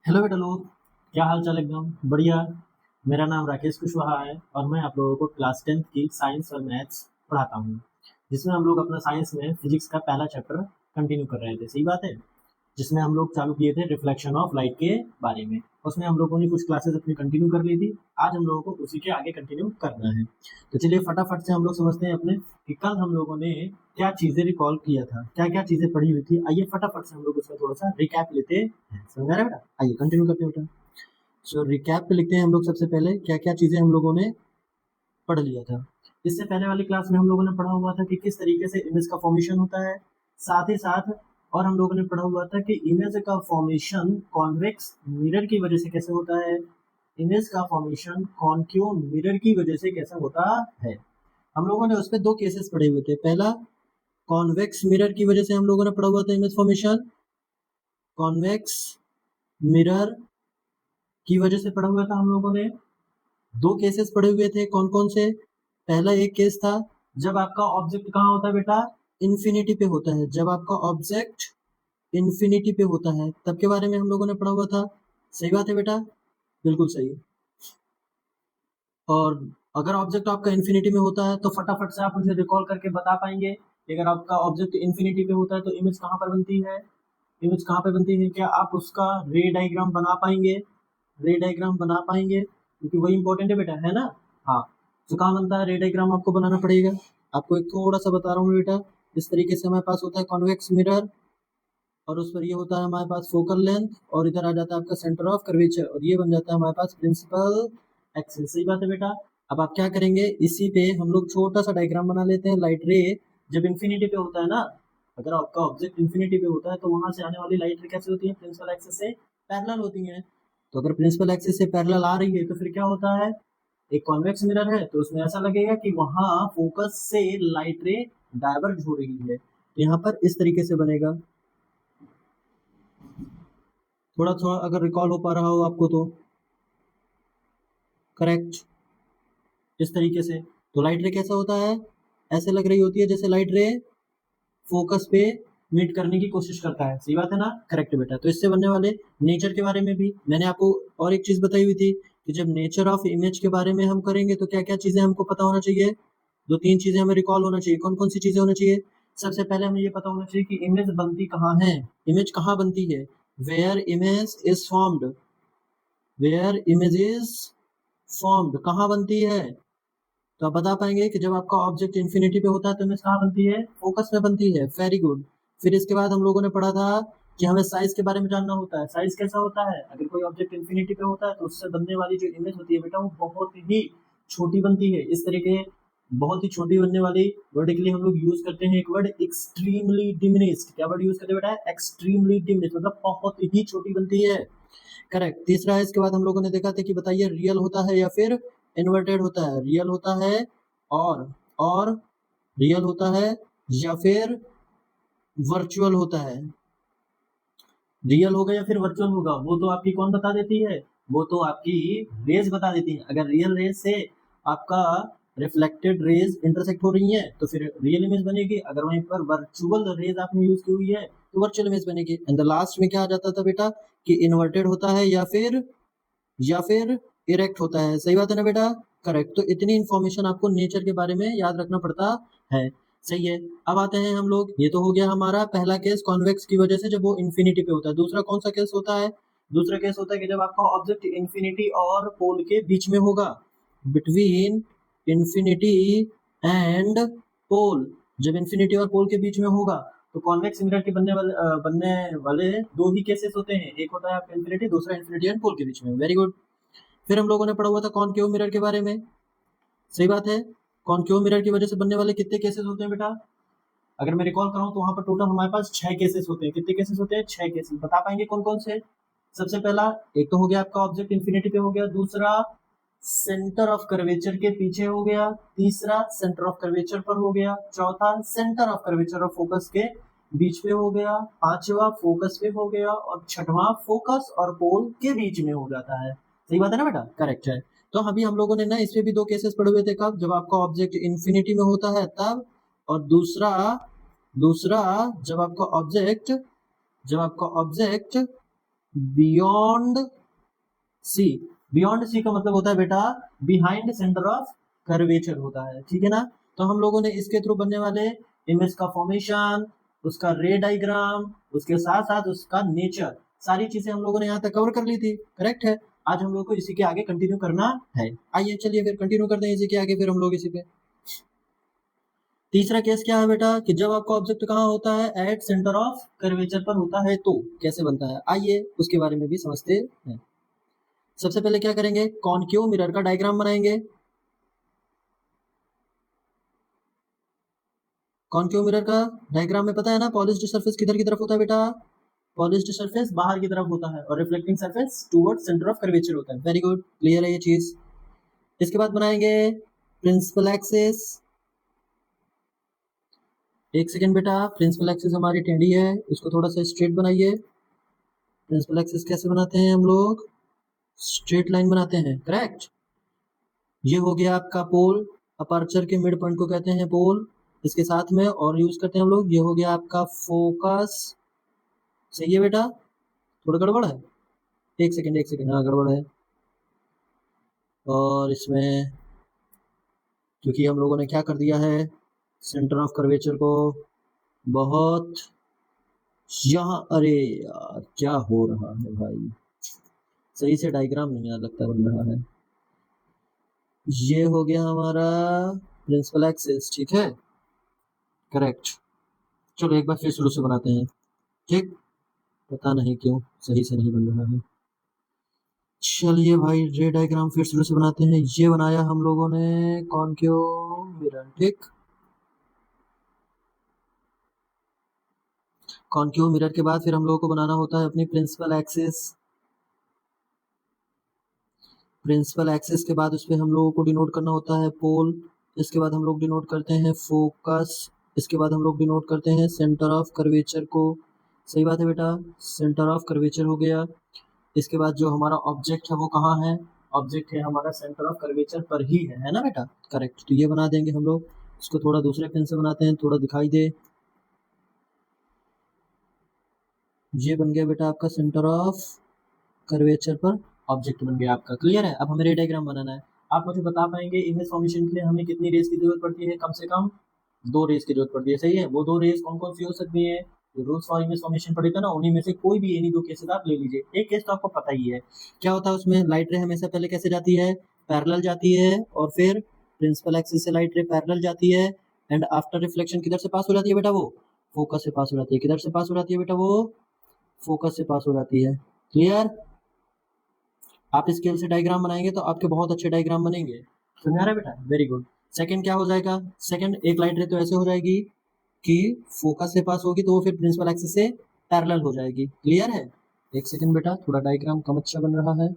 Hello बेटा लोग, क्या हाल चाल? एकदम बढ़िया। मेरा नाम राकेश कुशवाहा है और मैं आप लोगों को क्लास 10th की साइंस और मैथ्स पढ़ाता हूँ, जिसमें हम लोग अपना साइंस में फिजिक्स का पहला चैप्टर कंटिन्यू कर रहे थे। सही बात है। जिसमें हम लोग चालू किए थे रिफ्लेक्शन ऑफ लाइट के बारे में। उसमें हम लोगों ने कुछ क्लासेस अपनी कंटिन्यू कर ली थी। आज हम लोगों को उसी के आगे कंटिन्यू करना है। तो चलिए फटाफट से हम लोग समझते हैं अपने कि कल हम लोगों ने क्या चीज़ें रिकॉल किया था, क्या-क्या चीज़ें पढ़ी हुई थी। आइए फटाफट से हम लोग उसका थोड़ा-सा रिकैप लेते हैं। समझ आ रहा है बेटा? आइए कंटिन्यू करते हैं बेटा। सो रिकैप पे लिखते हैं हम लोग सबसे पहले क्या-क्या चीज़ें हम लोगों ने पढ़ लिया था। इससे पहले वाली क्लास में हम लोगों ने पढ़ा हुआ था कि किस तरीके से इमेज का फॉर्मेशन होता है। साथ ही साथ और हम लोगों ने पढ़ा हुआ था कि इमेज का फॉर्मेशन कॉन्वेक्स मिरर की वजह से कैसे होता है। इमेज का फॉर्मेशन कॉनकेव मिरर की वजह से कैसे होता है। हम लोगों ने उसपे 2 केसेस पढ़े हुए थे। पहला कॉन्वेक्स मिरर की वजह से हम लोगों ने पढ़ा हुआ था इमेज फॉर्मेशन। कॉन्वेक्स मिरर की वजह से पढ़ा हुआ था हम लोगों ने। 2 केसेस पढ़े हुए थे। कौन-कौन से? पहला एक केस था जब आपका ऑब्जेक्ट कहाँ होता है बेटा? इन्फिनिटी पे होता है। जब आपका ऑब्जेक्ट इन्फिनिटी पे होता है तब के बारे में हम लोगों ने पढ़ा हुआ था। सही बात है बेटा? बिल्कुल सही। और अगर ऑब्जेक्ट आपका इन्फिनिटी में होता है तो फटाफट से आप मुझे रिकॉल करके बता पाएंगे कि अगर आपका ऑब्जेक्ट इन्फिनिटी पे होता है तो इमेज कहाँ पर बनती है? इमेज कहाँ पे बनती है? क्या आप उसका रे डायग्राम बना पाएंगे? रे डायग्राम बना पाएंगे क्योंकि वही इंपॉर्टेंट है बेटा, है ना? हाँ। तो कहाँ बनता है रे डायग्राम? आपको बनाना पड़ेगा। आपको एक थोड़ा सा बता रहा हूँ बेटा। इस तरीके से हमारे पास होता है कॉन्वेक्स मिरर और उस पर ये होता है हमारे पास फोकल लेंथ और इधर आ जाता है आपका सेंटर ऑफ कर्वेचर और ये बन जाता है हमारे पास प्रिंसिपल एक्सिस। सही बात है बेटा। अब आप क्या करेंगे, इसी पे हम लोग छोटा सा डायग्राम बना लेते हैं। लाइट रे जब इन्फिनिटी पे होता है ना, अगर आपका ऑब्जेक्ट इन्फिनिटी पे होता है तो वहां से आने वाली लाइट रे कैसे होती है? प्रिंसिपल एक्सिस से पैरेलल होती है। तो अगर प्रिंसिपल एक्सिस से पैरेलल आ रही है तो फिर क्या होता है? एक कॉन्वेक्स मिरर है तो उसमें ऐसा लगेगा कि वहां फोकस से लाइट रे डाइवर्ज हो रही है। तो यहाँ पर इस तरीके से बनेगा। थोड़ा थोड़ा अगर रिकॉल हो पा रहा हो आपको तो करेक्ट। इस तरीके से तो लाइट रे कैसा होता है? ऐसे लग रही होती है जैसे लाइट रे फोकस पे मीट करने की कोशिश करता है। सही बात है ना? करेक्ट बेटा। तो इससे बनने वाले नेचर के बारे में भी मैंने आपको और एक चीज बताई हुई थी कि जब नेचर ऑफ इमेज के बारे में हम करेंगे तो क्या क्या चीजें हमको पता होना चाहिए। 2-3 चीजें हमें रिकॉल होना चाहिए। कौन कौन सी चीजें होना चाहिए? सबसे पहले हमें ये पता होना चाहिए कि इमेज बनती कहाँ है। इमेज कहाँ बनती है? Where image is formed. Where image is formed कहाँ बनती है? तो आप बता पाएंगे कि जब आपका ऑब्जेक्ट इन्फिनिटी पे होता है तो इमेज कहाँ बनती है? फोकस में बनती है। Very good. फिर इसके बाद हम लोगों ने पढ़ा था कि हमें साइज के बारे में जानना होता है। साइज कैसा होता है? अगर कोई ऑब्जेक्ट इन्फिनिटी पे होता है तो उससे बनने वाली जो इमेज होती है बेटा वो बहुत ही छोटी बनती है। इस तरीके बहुत ही छोटी बनने वाली वर्ड के लिए हम लोग यूज करते हैं एक वर्ड एक्सट्रीमली डिमिनिश्ड। क्या वर्ड यूज करते हैं बेटा? एक्सट्रीमली डिमिनिश्ड, मतलब बहुत ही छोटी बनती है। करेक्ट। तीसरा है इसके बाद हम लोगों ने देखा था कि बताइए रियल होता है या फिर इन्वर्टेड होता है। रियल होता है और और रियल होता है या फिर वर्चुअल होता है। रियल होगा या फिर वर्चुअल होगा वो तो आपकी कौन बता देती है? वो तो आपकी रेज बता देती है। अगर रियल रेज से आपका रिफ्लेक्टेड रेज इंटरसेक्ट हो रही है तो फिर रियल इमेज बनेगी। अगर वहीं पर वर्चुअल रेज आपने यूज की हुई है तो वर्चुअल इमेज बनेगी। एंड द लास्ट में क्या आ जाता था बेटा कि इन्वर्टेड होता है या फिर इरेक्ट होता है। सही बात है ना बेटा? करेक्ट। तो इतनी इंफॉर्मेशन आपको नेचर के बारे में याद रखना पड़ता है। सही है। अब आते हैं हम लोग, ये तो हो गया हमारा पहला केस कॉन्वेक्स की वजह से जब वो इन्फिनिटी पे होता है। दूसरा कौन सा केस होता है? दूसरा केस होता है कि जब आपका ऑब्जेक्ट इन्फिनिटी और पोल के बीच में होगा। Between infinity and pole. जब इन्फिनिटी और पोल के बीच में होगा तो कॉन्वेक्स मिरर के बनने वाले दो ही केसेस होते हैं। एक होता है आपका इन्फिनिटी, दूसरा इन्फिनिटी एंड पोल के बीच में। Very good. फिर हम लोगों ने पढ़ा हुआ था कॉनकेव मिरर के बारे में। सही बात है। कॉनकेव मिरर की वजह से बनने वाले कितने केसेस होते हैं बेटा? अगर मैं रिकॉल कराऊं तो वहां पर टोटल हमारे पास 6 केसेस होते हैं। कितने केसेस होते हैं? 6 केसेस। बता पाएंगे कौन कौन से? सबसे पहला एक तो हो गया आपका ऑब्जेक्ट इन्फिनिटी पे हो गया, दूसरा सेंटर ऑफ कर्वेचर के पीछे हो गया, तीसरा सेंटर ऑफ कर्वेचर पर हो गया, चौथा सेंटर ऑफ कर्वेचर और फोकस के बीच पे हो गया, पांचवा फोकस पे हो गया और छठवां फोकस और पोल के बीच में हो जाता है। सही बात है ना बेटा? करेक्ट है। तो अभी हम लोगों ने ना इसमें भी 2 केसेस पढ़े हुए थे। कब? जब आपका ऑब्जेक्ट इन्फिनिटी में होता है तब, और दूसरा दूसरा जब आपका object beyond C. Beyond C का मतलब होता है बेटा बिहाइंड सेंटर ऑफ कर्वेचर होता है, ठीक है ना। तो हम लोगों ने इसके थ्रू बनने वाले इमेज का फॉर्मेशन, उसका रे डायग्राम, उसके साथ साथ उसका नेचर, सारी चीजें हम लोगों ने यहाँ तक कवर कर ली थी, करेक्ट है। आज हम लोग को इसी के आगे कंटिन्यू करना है। आइए चलिए फिर कंटिन्यू करते हैं इसी के आगे, फिर हम लोग इसी पे। तीसरा केस क्या है बेटा कि जब आपका ऑब्जेक्ट कहाँ होता है, एट सेंटर ऑफ कर्वेचर पर होता है, तो कैसे बनता है, आइए उसके बारे में भी समझते हैं। सबसे पहले क्या करेंगे, कॉनकेव मिरर का डायग्राम बनाएंगे। कॉनकेव मिरर का डायग्राम में पता है ना, पॉलिश्ड सरफेस किधर की तरफ होता है बेटा, पॉलिश्ड सरफेस बाहर की तरफ होता है और reflecting surface toward centre of curvature होता है। वेरी गुड, क्लियर है ये चीज। इसके बाद बनाएंगे प्रिंसिपल एक्सिस। एक सेकेंड बेटा, प्रिंसिपल एक्सिस हमारी टेढ़ी है, इसको थोड़ा सा स्ट्रेट बनाइए। प्रिंसिपल एक्सिस कैसे बनाते हैं हम लोग, स्ट्रेट लाइन बनाते हैं, करेक्ट। ये हो गया आपका पोल, अपर्चर के मिड पॉइंट को कहते हैं पोल। इसके साथ में और यूज करते हैं हम लोग, ये हो गया आपका फोकस। सही है बेटा, थोड़ा गड़बड़ है, एक सेकेंड एक सेकेंड, हाँ गड़बड़ है। और इसमें क्योंकि हम लोगों ने क्या कर दिया है, सेंटर ऑफ कर्वेचर को बहुत यहाँ, अरे यार क्या हो रहा है भाई, सही से डायग्राम नहीं याद लगता बन रहा है। ये हो गया हमारा प्रिंसिपल एक्सिस, ठीक है, करेक्ट। चलो एक बार फिर शुरू से बनाते हैं, ठीक। पता नहीं क्यों सही से नहीं बन रहा है। चलिए भाई रे डायग्राम फिर शुरू से बनाते हैं। ये बनाया हम लोगों ने कॉनकेव मिरर, ठीक। कॉनकेव मिरर के बाद फिर हम लोगों को बनाना होता है अपनी प्रिंसिपल एक्सिस। प्रिंसिपल एक्सिस के बाद उस पर हम लोगों को डिनोट करना होता है पोल। इसके बाद हम लोग डिनोट करते हैं फोकस। इसके बाद हम लोग डिनोट करते हैं सेंटर ऑफ कर्वेचर को। सही बात है बेटा, सेंटर ऑफ कर्वेचर हो गया। इसके बाद जो हमारा ऑब्जेक्ट है वो कहाँ है, ऑब्जेक्ट है हमारा सेंटर ऑफ कर्वेचर पर ही है ना बेटा, करेक्ट। तो ये बना देंगे हम लोग, इसको थोड़ा दूसरे पेन से बनाते हैं, थोड़ा दिखाई दे। ये बन गया बेटा आपका सेंटर ऑफ कर्वेचर पर ऑब्जेक्ट बन गया आपका, क्लियर है। अब हमें रे डायग्राम बनाना है। आप मुझे बता पाएंगे इमेज फॉर्मेशन के लिए हमें कितनी रेस की जरूरत पड़ती है, कम से कम 2 रेस की जरूरत पड़ती है, सही है। वो 2 रेस कौन कौन सी हो सकती है, जो रूल्स फॉर इमेज फॉर्मेशन पढ़े थे ना, उन्हीं में से कोई भी इन्हीं 2 केसेस आप ले लीजिए। एक केस तो आपको पता ही है क्या होता है उसमें, लाइट रे हमेशा पहले कैसे जाती है, पैरेलल जाती है, और फिर प्रिंसिपल एक्सिस से लाइट रे पैरेलल जाती है, एंड आफ्टर रिफ्लेक्शन किधर से पास हो जाती है बेटा, वो फोकस से पास हो जाती है। किधर से पास हो जाती है बेटा, वो फोकस से पास हो जाती है, क्लियर। आप स्केल से डायग्राम बनाएंगे तो आपके बहुत अच्छे डायग्राम बनेंगे, समझ आ रहा है बेटा, वेरी गुड। सेकंड क्या हो जाएगा, सेकंड एक लाइट रे तो ऐसे हो जाएगी कि फोकस से पास होगी तो वो फिर प्रिंसिपल एक्सिस से पैरेलल हो जाएगी, क्लियर है। एक सेकंड बेटा, थोड़ा डायग्राम कम अच्छा बन रहा है।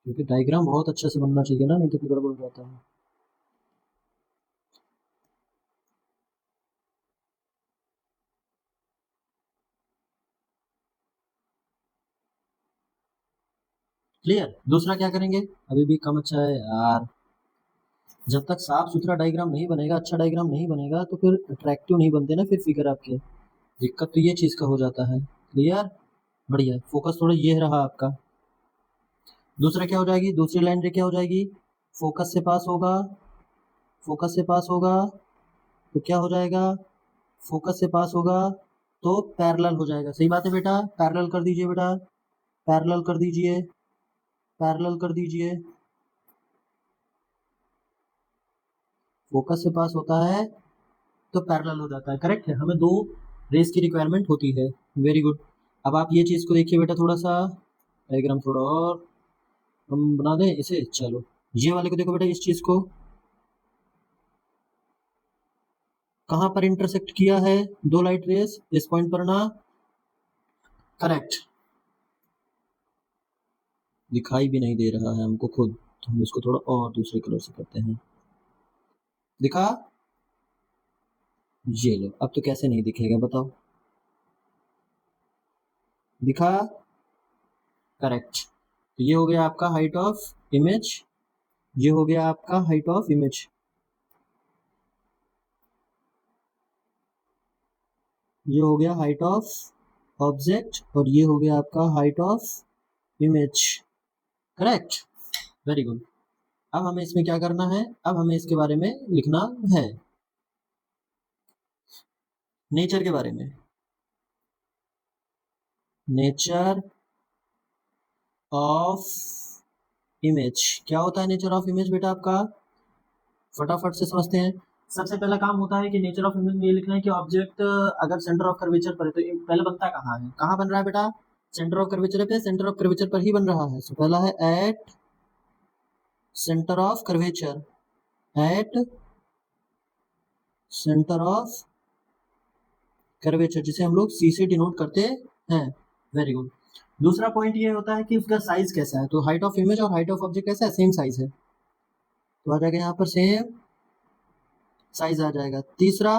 क्योंकि डायग्राम बहुत अच्छे से बनना चाहिए ना, नहीं तो फिर गड़बड़ हो जाता है। क्लियर। दूसरा क्या करेंगे, अभी भी कम अच्छा है यार। जब तक साफ सुथरा डायग्राम नहीं बनेगा, अच्छा डायग्राम नहीं बनेगा, तो फिर अट्रैक्टिव नहीं बनते ना फिर फिगर आपके। दिक्कत तो ये चीज का हो जाता है, क्लियर, बढ़िया। फोकस थोड़ा ये रहा आपका। दूसरा क्या हो जाएगी, दूसरी लाइन रे क्या हो जाएगी, फोकस से पास होगा, फोकस से पास होगा तो क्या हो जाएगा, फोकस से पास होगा तो पैरेलल हो जाएगा। सही बात है बेटा, पैरेलल कर दीजिए बेटा, पैरेलल कर दीजिए, पैरेलल कर दीजिए। फोकस से पास होता है तो पैरेलल हो जाता है, करेक्ट है। हमें 2 रेस की रिक्वायरमेंट होती है, वेरी गुड। अब आप ये चीज को देखिए बेटा, थोड़ा सा डायग्राम थोड़ा और हम बना दें इसे, चलो ये वाले को देखो बेटा, इस चीज को कहां पर इंटरसेक्ट किया है, 2 लाइट रेस इस पॉइंट पर ना, करेक्ट। दिखाई भी नहीं दे रहा है हमको खुद, तो हम इसको थोड़ा और दूसरे कलर से करते हैं। दिखा, ये लो, अब तो कैसे नहीं दिखेगा बताओ, दिखा, करेक्ट। तो ये हो गया आपका हाइट ऑफ इमेज, ये हो गया आपका हाइट ऑफ इमेज। ये हो गया हाइट ऑफ ऑब्जेक्ट और ये हो गया आपका height of image. Correct, very good. अब हमें इसमें क्या करना है, अब हमें इसके बारे में लिखना है, नेचर के बारे में। नेचर ऑफ इमेज, क्या होता है नेचर ऑफ इमेज बेटा आपका, फटाफट से समझते हैं। सबसे पहला काम होता है कि नेचर ऑफ इमेज में ये लिखना है कि ऑब्जेक्ट अगर सेंटर ऑफ कर्वेचर पर है तो पहले बनता कहाँ है, कहाँ बन रहा है बेटा, सेंटर ऑफ कर्वेचर पे, सेंटर ऑफ कर्वेचर पर ही बन रहा है। तो पहला है at centre of curvature, at centre of curvature, जिसे हम लोग सी से डिनोट करते हैं। Very good. दूसरा पॉइंट ये होता है कि उसका साइज कैसा है, तो हाइट ऑफ इमेज और हाइट ऑफ ऑब्जेक्ट कैसा है, सेम साइज है, तो आ जाएगा यहाँ पर सेम साइज आ जाएगा। तीसरा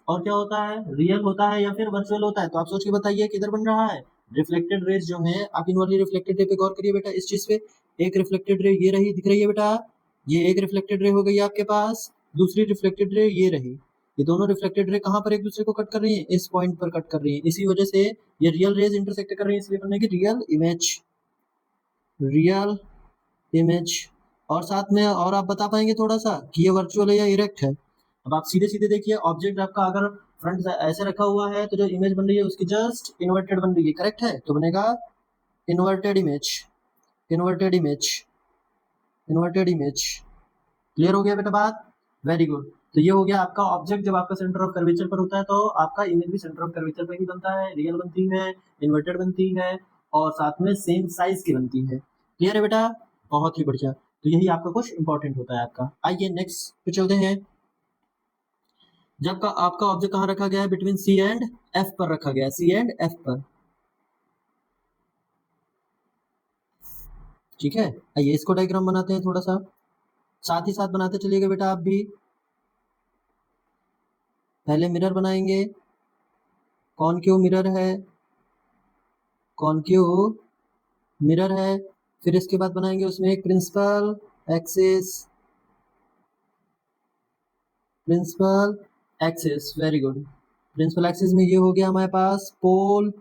और क्या होता है, रियल होता है या फिर वर्चुअल होता है, तो आप सोच के बताइए किधर बन रहा है। रिफ्लेक्टेड रेज जो है, आप इन वाली रिफ्लेक्टेड रे पे गौर करिए बेटा, इस चीज पे। एक रिफ्लेक्टेड रे ये रही, दिख रही है बेटा, ये एक रिफ्लेक्टेड रे हो गई आपके पास, दूसरी रिफ्लेक्टेड रे ये रही। ये दोनों रिफ्लेक्टेड रे कहाँ पर एक दूसरे को कट कर रही है, इस पॉइंट पर कट कर रही है, इसी वजह से ये रियल रेज इंटरसेक्ट कर रही है, इसलिए बनेगी रियल इमेज, रियल इमेज। और साथ में और आप बता पाएंगे थोड़ा सा कि ये वर्चुअल है या इरेक्ट है। अब आप सीधे सीधे देखिए, ऑब्जेक्ट आपका अगर फ्रंट ऐसे रखा हुआ है तो जो इमेज बन रही है उसकी जस्ट इन्वर्टेड बन रही है, करेक्ट है, तो बनेगा inverted image, inverted image, inverted image. Clear हो गया बेटा बात, वेरी गुड। तो ये हो गया आपका ऑब्जेक्ट, जब आपका सेंटर ऑफ कर्वेचर पर होता है तो आपका इमेज भी सेंटर ऑफ कर्वेचर पर ही बनता है, रियल बनती है, इन्वर्टेड बनती है और साथ में सेम साइज की बनती है। क्लियर है बेटा, बहुत ही बढ़िया। तो यही आपका कुछ इंपॉर्टेंट होता है आपका। आइए नेक्स्ट पे चलते हैं। जब का आपका ऑब्जेक्ट कहाँ रखा गया है, बिटवीन सी एंड एफ पर रखा गया है, सी एंड एफ पर, ठीक है। आइए इसको डायग्राम बनाते हैं थोड़ा सा, साथ ही साथ बनाते चलिएगा बेटा आप भी। पहले मिरर बनाएंगे, कॉनकेव मिरर है, कॉनकेव मिरर है। फिर इसके बाद बनाएंगे उसमें एक principal axis, principal axis, very good. Principal axis में ये हो गया हमारे पास पोल,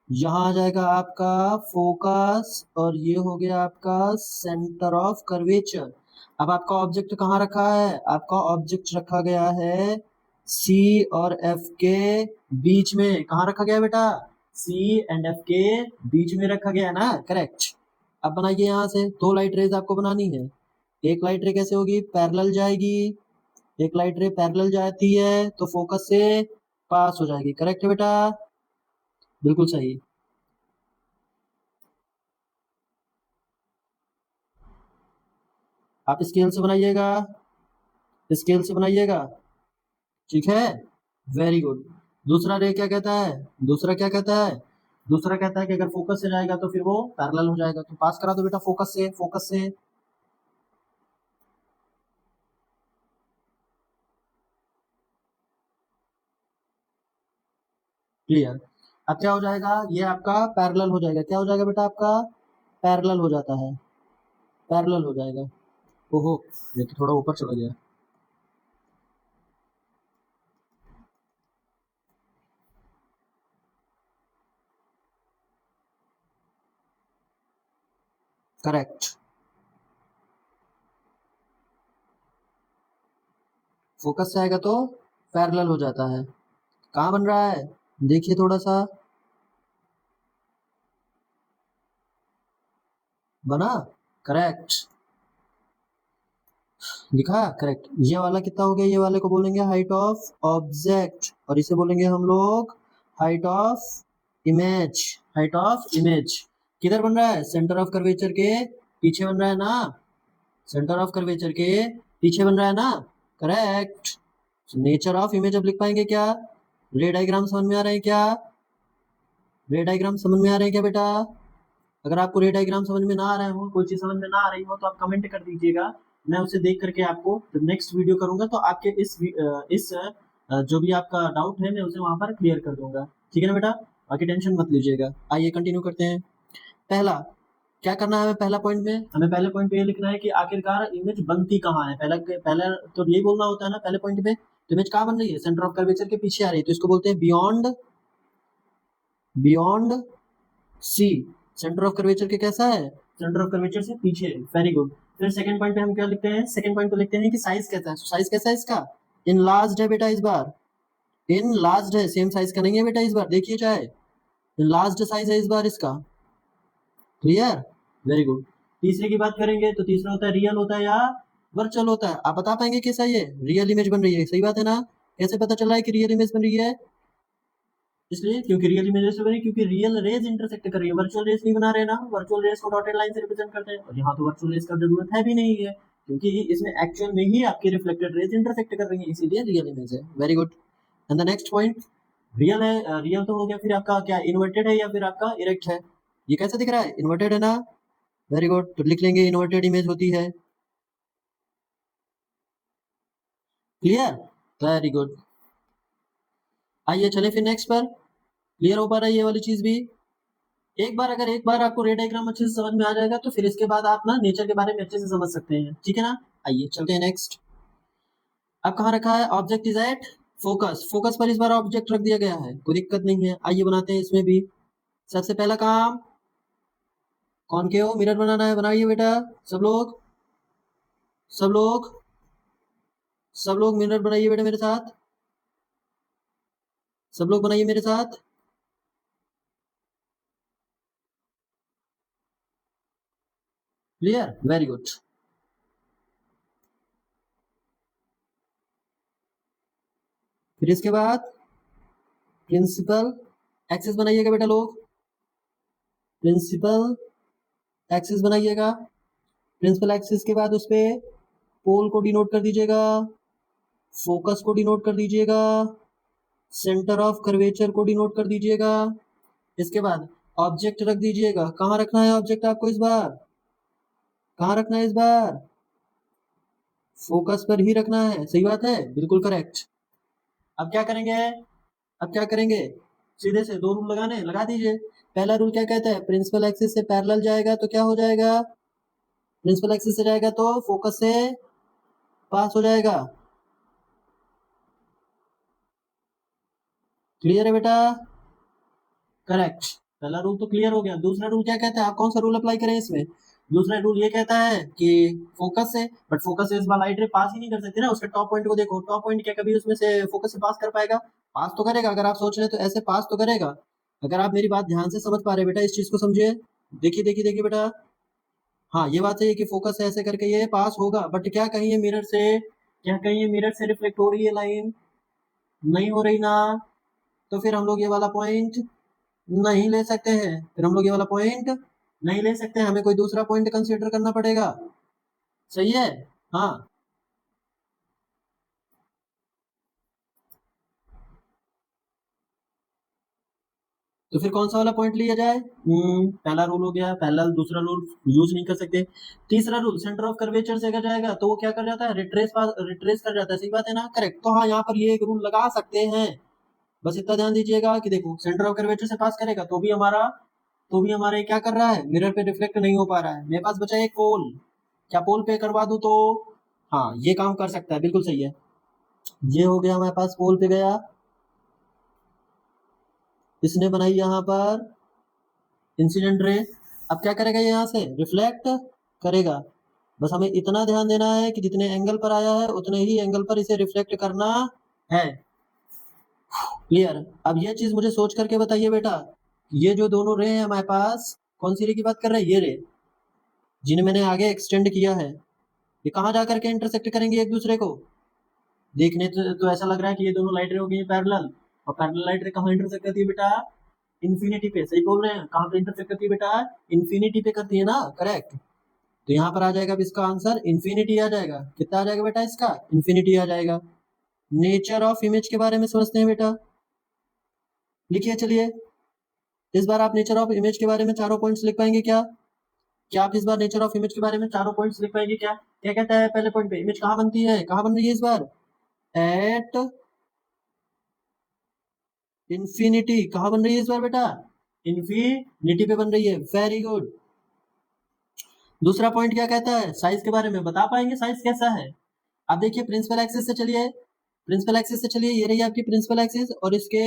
यहाँ आ जाएगा आपका फोकस और ये हो गया आपका सेंटर ऑफ कर्वेचर। अब आपका ऑब्जेक्ट कहाँ रखा है, आपका ऑब्जेक्ट रखा गया है सी और एफ के बीच में। कहाँ रखा गया बेटा, सी एंड एफ के बीच में रखा गया ना, करेक्ट। अब बनाइए यहाँ से दो लाइट रेज आपको बनानी है। एक लाइट रे कैसे होगी, पैरेलल जाएगी, एक लाइट रे पैरेलल जाती है तो फोकस से पास हो जाएगी, करेक्ट है बेटा, बिल्कुल सही। आप स्केल से बनाइएगा, स्केल से बनाइएगा, ठीक है, वेरी गुड। दूसरा रे क्या कहता है, दूसरा क्या कहता है, दूसरा कहता है कि अगर फोकस से जाएगा तो फिर वो पैरेलल हो जाएगा, तो पास करा दो बेटा फोकस से, फोकस से। क्लियर। अब क्या हो जाएगा, ये आपका पैरेलल हो जाएगा, क्या हो जाएगा बेटा आपका पैरेलल हो जाता है, पैरेलल हो जाएगा। ओहो, ये तो थोड़ा ऊपर चला गया, करेक्ट। फोकस से आएगा तो पैरेलल हो जाता है। कहाँ बन रहा है, देखिए थोड़ा सा, बना, करेक्ट, लिखा, करेक्ट। ये वाला कितना हो गया, ये वाले को बोलेंगे हाइट ऑफ ऑब्जेक्ट और इसे बोलेंगे हम लोग height of image, height of image. किधर बन रहा है, सेंटर ऑफ कर्वेचर के पीछे बन रहा है ना, सेंटर ऑफ कर्वेचर के पीछे बन रहा है ना, करेक्ट। नेचर ऑफ इमेज अब लिख पाएंगे क्या, रे डायग्राम समझ में आ रहे हैं क्या, रे डायग्राम समझ में आ रहे हैं क्या बेटा। अगर आपको रे डायग्राम समझ में ना आ रहे हो, कोई चीज समझ में ना आ रही हो तो आप कमेंट कर दीजिएगा, मैं उसे देख करके आपको जब नेक्स्ट वीडियो करूंगा तो आपके जो भी आपका डाउट है मैं उसे वहां पर क्लियर कर दूंगा, ठीक है ना बेटा, बाकी टेंशन मत लीजिएगा। आइए कंटिन्यू करते हैं। पहला क्या करना है हमें, पहला पॉइंट में हमें पहले पॉइंट पे ये लिखना है कि आखिरकार इमेज बनती कहाँ है, पहला पहला तो यही बोलना होता है ना पहले पॉइंट पे, तो इमेज कहाँ बन रही है, सेंटर ऑफ कर्वेचर के पीछे आ रही है, तो इसको बोलते हैं beyond C. Centre of curvature के कैसा है, सेंटर ऑफ कर्वेचर से पीछे। Very good. फिर सेकंड पॉइंट पे हम क्या लिखते हैं, सेकंड पॉइंट पे लिखते हैं कि साइज कैसा है। साइज कैसा है इसका, इनलार्ज्ड है बेटा, इस बार इनलार्ज्ड है, सेम साइज का नहीं है बेटा इस बार, देखिए चाहे इनलार्ज्ड साइज है इस बार इसका। Clear, very good. तीसरे की बात करेंगे तो तीसरा होता है रियल होता है या वर्चुअल होता है। आप बता पाएंगे कैसा ये रियल इमेज बन रही है, सही बात है ना। कैसे पता चल रहा है कि रियल इमेज बन रही है, इसलिए क्योंकि रियल इमेज से बनी, क्योंकि रियल रेज इंटरसेक्ट कर रही है, वर्चुअल रेज नहीं बना रहे ना, वर्चुअल रेज को डॉटेड लाइन से रिप्रेजेंट करते हैं, और यहाँ तो वर्चुअल रेज का जरूरत है भी नहीं है, क्योंकि इसमें एक्चुअल में ही आपकी रिफ्लेक्टेड रेज इंटरसेक्ट कर रही है, इसीलिए रियल इमेज है। Very good. And the next point, real है, रियल तो हो गया, फिर आपका क्या इन्वर्टेड है या फिर आपका इरेक्ट है, ये कैसा दिख रहा है, इन्वर्टेड है ना। वेरी गुड, तो लिख लेंगे इन्वर्टेड इमेज होती है। Clear, very good. आइए चले फिर नेक्स्ट पर, क्लियर हो पा रहा है ये वाली चीज भी। एक बार आपको रे डायग्राम अच्छे से समझ में आ जाएगा तो फिर इसके बाद आप ना नेचर के बारे में अच्छे से समझ सकते हैं, ठीक है ना। आइए चलते हैं नेक्स्ट। अब कहाँ रखा है, object is at focus, focus पर इस बार ऑब्जेक्ट रख दिया गया है, कोई दिक्कत नहीं है। आइए बनाते हैं इसमें भी। सबसे पहला काम, कौन के हो, मिरर बनाना है, बनाइए बेटा सब लोग, सब लोग, सब लोग मिरर बनाइए बेटा मेरे साथ, सब लोग बनाइए मेरे साथ। Clear, very good. फिर इसके बाद प्रिंसिपल एक्सिस बनाइएगा बेटा लोग, प्रिंसिपल एक्सिस बनाइएगा। प्रिंसिपल एक्सिस के बाद उस पे पोल को डिनोट कर दीजिएगा, फोकस को डिनोट कर दीजिएगा, सेंटर ऑफ कर्वेचर को डिनोट कर दीजिएगा। इसके बाद ऑब्जेक्ट रख दीजिएगा, कहाँ रखना है ऑब्जेक्ट आपको इस बार, कहाँ रखना है इस बार, फोकस पर ही रखना है, सही बात है, बिल्कुल करेक्ट। अब क्या करेंगे, अब क्या करेंगे, सीधे से दो रूल लगाने, लगा दीजिए। पहला रूल क्या कहता है, प्रिंसिपल एक्सिस से पैरेलल जाएगा तो क्या हो जाएगा, प्रिंसिपल एक्सिस से जाएगा तो फोकस से पास हो जाएगा। क्लियर है बेटा, करेक्ट। पहला रूल तो क्लियर हो गया। दूसरा रूल क्या कहता है, आप कौन सा रूल अप्लाई करें इसमें, दूसरा रूल ये कहता है कि फोकस से, बट फोकस से इस बार लाइट रे पास ही नहीं कर सकती ना, उसके टॉप पॉइंट को देखो, टॉप पॉइंट क्या कभी उसमें से फोकस से पास कर पाएगा, पास तो करेगा, अगर आप सोच रहे हैं तो ऐसे पास तो करेगा। अगर आप मेरी बात ध्यान से समझ पा रहे बेटा, इस चीज को समझिए, देखिए देखिए देखिए बेटा। हाँ ये बात सही है कि फोकस से ऐसे करके ये पास होगा, बट क्या कहीं ये मिरर से, क्या कहीं ये मिरर से रिफ्लेक्ट हो रही है लाइन, नहीं हो रही ना, तो फिर हम लोग ये वाला पॉइंट नहीं ले सकते हैं, फिर हम लोग ये वाला पॉइंट नहीं ले सकते हैं, हमें कोई दूसरा पॉइंट कंसीडर करना पड़ेगा, सही है। हाँ, तो फिर कौन सा वाला पॉइंट लिया जाए, पहला रूल हो गया, पहला दूसरा रूल यूज नहीं कर सकते। तीसरा रूल, सेंटर ऑफ कर्वेचर से अगर जाएगा तो वो क्या कर जाता है, रिट्रेस कर जाता है, सही बात है ना, करेक्ट। तो हाँ यहाँ पर ये एक रूल लगा सकते हैं, बस इतना ध्यान दीजिएगा कि देखो सेंटर ऑफ कर्वेचर से पास करेगा तो भी हमारा ये क्या कर रहा है, मिरर पे रिफ्लेक्ट नहीं हो पा रहा है। मेरे पास बचा एक पोल, क्या पोल पे करवा दूं तो, हाँ ये काम कर सकता है, बिल्कुल सही है। ये हो गया हमारे पास, पोल पे गया, इसने बनाई यहाँ पर इंसिडेंट रे। अब क्या करेगा, यहाँ से रिफ्लेक्ट करेगा। बस हमें इतना ध्यान देना है कि जितने एंगल पर आया है उतने ही एंगल पर इसे रिफ्लेक्ट करना है। क्लियर। अब ये चीज मुझे सोच करके बताइए बेटा, ये जो दोनों रे हैं हमारे पास, कौन सी रे की बात कर रहे हैं, ये रे जिन्हें मैंने आगे एक्सटेंड किया है, ये कहाँ जा करके इंटरसेक्ट करेंगे एक दूसरे को, देखने तो ऐसा लग रहा है कि ये दोनों लाइट रे हो गई पैरेलल, और पैरेलल लाइट रे कहाँ इंटरसेक्ट करती है बेटा, इन्फिनिटी पे, सही बोल रहे हैं, कहाँ पे इंटरसेक्ट करती है बेटा, इन्फिनिटी पे करती है ना, करेक्ट। तो यहाँ पर आ जाएगा इसका आंसर इन्फिनिटी आ जाएगा, कितना आ जाएगा बेटा इसका, इन्फिनिटी आ जाएगा। नेचर ऑफ इमेज के बारे में समझते हैं बेटा, लिखिए चलिए। इस बार आप नेचर ऑफ इमेज के बारे में चारों पॉइंट्स लिख पाएंगे क्या, क्या आप इस बार नेचर ऑफ इमेज के बारे में चारों पॉइंट्स लिख पाएंगे क्या, क्या कहता है पहले पॉइंट पे, इमेज कहाँ बनती है, कहाँ बन रही है इस बार, एट इंफिनिटी, कहाँ बन रही है इस बार बेटा, इन्फिनिटी पे बन रही है, वेरी गुड। दूसरा पॉइंट क्या कहता है, साइज के बारे में बता पाएंगे, साइज कैसा है। अब देखिए प्रिंसिपल एक्सिस से चलिए, प्रिंसिपल एक्सिस से चलिए, ये रही आपकी प्रिंसिपल एक्सिस, और इसके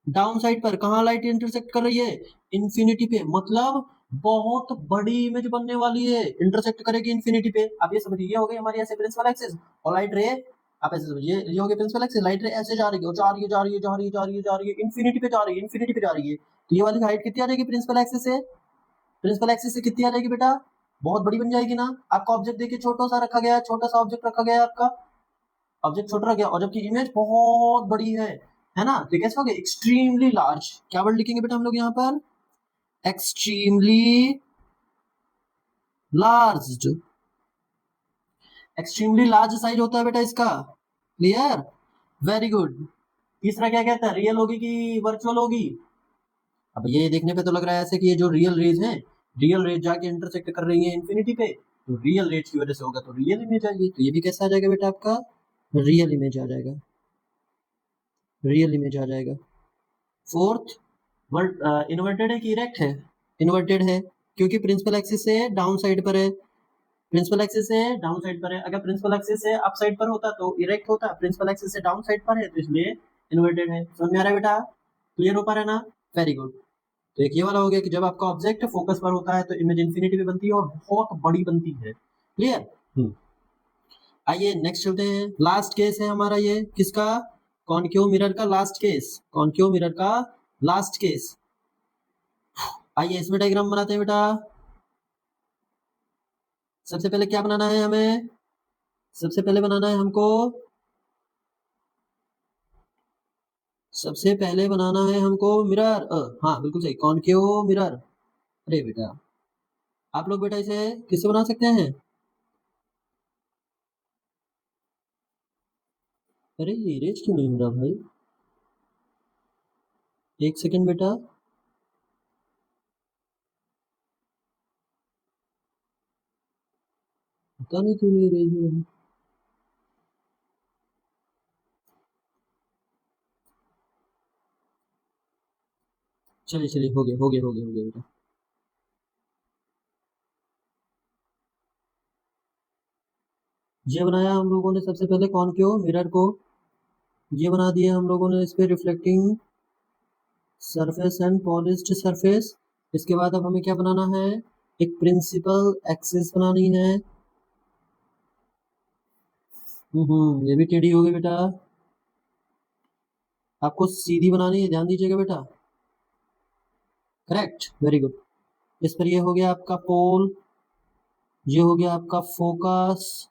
डाउन साइड पर कहाँ लाइट इंटरसेक्ट कर रही है? इन्फिनिटी पे, मतलब बहुत बड़ी इमेज बनने वाली है, इंटरसेक्ट करेगी इन्फिनिटी पे। आप ये समझिए, ये हो गई हमारी ऐसे प्रिंसिपल एक्सिस, और लाइट रे आप ऐसे समझिए, ये हो गई प्रिंसिपल एक्सिस, लाइट रे ऐसे जा रही है, जा रही है, जा रही है, जा रही है, जा रही है, जा रही है, इन्फिनिटी पे जा रही है, इन्फिनिटी पे जा रही है। तो ये वाली हाइट कितनी आ जाएगी प्रिंसिपल एक्सिस से? प्रिंसिपल एक्सिस से कितनी आ जाएगी बेटा? बहुत बड़ी बन जाएगी ना। आपका ऑब्जेक्ट देखिए छोटा सा रखा गया है, छोटा सा ऑब्जेक्ट रखा गया है, आपका ऑब्जेक्ट छोटा रख गया, और जबकि इमेज बहुत बड़ी है ना। तो कैसे हो गया? Extremely large. क्या वर्ड लिखेंगे बेटा हम लोग यहाँ पर? Extremely large. Extremely large size होता है बेटा इसका। क्लियर? Very good. तीसरा क्या कहता है? रियल होगी कि वर्चुअल होगी? अब ये देखने पे तो लग रहा है ऐसे कि ये जो रियल रेज है, रियल रेज जाके इंटरसेक्ट कर रही है इन्फिनिटी पे, तो रियल रेज की वजह से होगा, तो रियल इमेज आएगी। तो ये भी कैसा आ जाएगा बेटा आपका? रियल इमेज आ जाएगा, रियल इमेज आ जाएगा। फोर्थ वर्ड इन्वर्टेड है कि इरेक्ट है? इन्वर्टेड है, क्योंकि प्रिंसिपल एक्सिस से डाउन साइड पर है, प्रिंसिपल एक्सिस से डाउन साइड पर है। अगर प्रिंसिपल एक्सिस से अप साइड पर होता तो इरेक्ट होता, प्रिंसिपल एक्सिस से डाउन साइड पर है तो इसलिए इन्वर्टेड है। समझ में आ रहा है बेटा? क्लियर हो पा रहा है ना? Very good. तो एक ये वाला हो गया कि जब आपका ऑब्जेक्ट फोकस पर होता है तो इमेज इन्फिनिटी पे बनती है और बहुत बड़ी बनती है। क्लियर? आइए नेक्स्ट चलते हैं। लास्ट केस है हमारा ये, किसका? कॉनकेव मिरर का लास्ट केस, कॉनकेव मिरर का लास्ट केस। आइए इसमें डायग्राम बनाते हैं बेटा। सबसे पहले क्या बनाना है हमें? सबसे पहले बनाना है हमको, सबसे पहले बनाना है हमको मिरर। हाँ बिल्कुल सही, कॉनकेव मिरर। अरे बेटा आप लोग बेटा इसे किससे बना सकते हैं? अरे ये इरेज क्यों नहीं हो रहा भाई? एक सेकंड बेटा। पता नहीं क्यों नहीं इरेज हो रहा। चलिए चलिए, हो गया हो गया हो गया हो गया बेटा। ये बनाया हम लोगों ने सबसे पहले कॉनकेव मिरर को, ये बना दिया हम लोगों ने इस पे reflecting surface and polished surface. इसके बाद अब हमें क्या बनाना है? एक प्रिंसिपल एक्सिस बनानी है। ये भी टेढ़ी हो गई बेटा, आपको सीधी बनानी है, ध्यान दीजिएगा बेटा। Correct, very good. इस पर ये हो गया आपका पोल, ये हो गया आपका फोकस,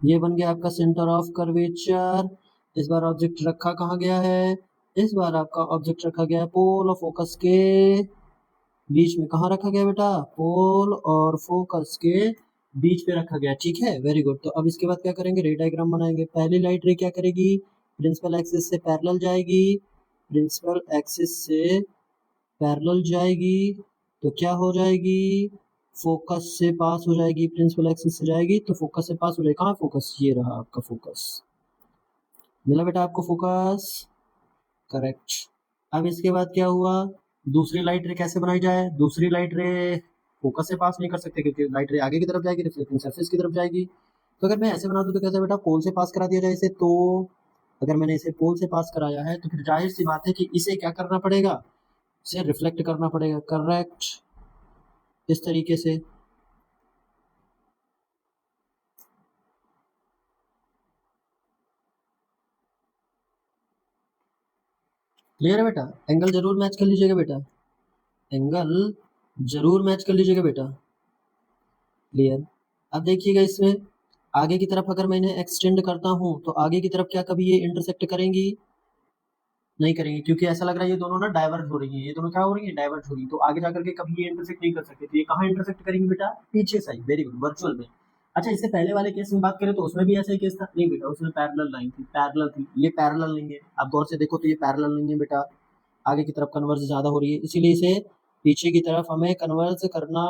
ये बन गया आपका सेंटर ऑफ कर्वेचर। इस बार ऑब्जेक्ट रखा कहाँ गया है? इस बार आपका ऑब्जेक्ट रखा गया है पोल और फोकस के बीच में। कहाँ रखा गया बेटा? पोल और फोकस के बीच पे रखा गया, ठीक है, वेरी गुड। तो अब इसके बाद क्या करेंगे? रे डायग्राम बनाएंगे। पहली लाइट रे क्या करेगी? प्रिंसिपल एक्सिस से पैरेलल जाएगी, प्रिंसिपल एक्सिस से पैरेलल जाएगी, तो क्या हो जाएगी? फोकस से पास हो जाएगी, प्रिंसिपल एक्सिस से जाएगी तो फोकस से पास हो जाएगी। कहाँ फोकस? ये रहा आपका फोकस। मिला बेटा आपको फोकस? करेक्ट। अब इसके बाद क्या हुआ? दूसरी लाइट रे कैसे बनाई जाए? दूसरी लाइट रे फोकस से पास नहीं कर सकते क्योंकि लाइट रे आगे की तरफ जाएगी, रिफ्लेक्टिंग सरफेस की तरफ जाएगी। तो अगर मैं ऐसे बना दूं तो कैसे बेटा? पोल से पास करा दिया जाए इसे। तो अगर मैंने इसे पोल से पास कराया है तो फिर जाहिर सी बात है कि इसे क्या करना पड़ेगा? इसे रिफ्लेक्ट करना पड़ेगा। करेक्ट, इस तरीके से। क्लियर है बेटा? एंगल जरूर मैच कर लीजिएगा बेटा, एंगल जरूर मैच कर लीजिएगा बेटा। क्लियर? अब देखिएगा इसमें आगे की तरफ अगर मैं इन्हें एक्सटेंड करता हूं तो आगे की तरफ क्या कभी ये इंटरसेक्ट करेंगी? नहीं करेंगी, क्योंकि ऐसा लग रहा है ये दोनों ना डाइवर्ज हो रही है, ये दोनों क्या हो रही है? डाइवर्ज हो रही है। तो आगे जाकर के कभी ये इंटरसेक्ट नहीं कर सकते। तो ये कहाँ इंटरसेक्ट करेंगी बेटा? पीछे साइड। वेरी गुड, वर्चुअल में। अच्छा, इससे पहले वाले केस में बात करें तो उसमें भी ऐसा ही केस था? नहीं बेटा, उसमें पैरेलल लाइन थी, पैरेलल थी। ये पैरेलल नहीं है, आप गौर से देखो तो ये पैरेलल नहीं है बेटा, आगे की तरफ कन्वर्ज ज्यादा हो रही है, इसीलिए इसे पीछे की तरफ हमें कन्वर्ज करना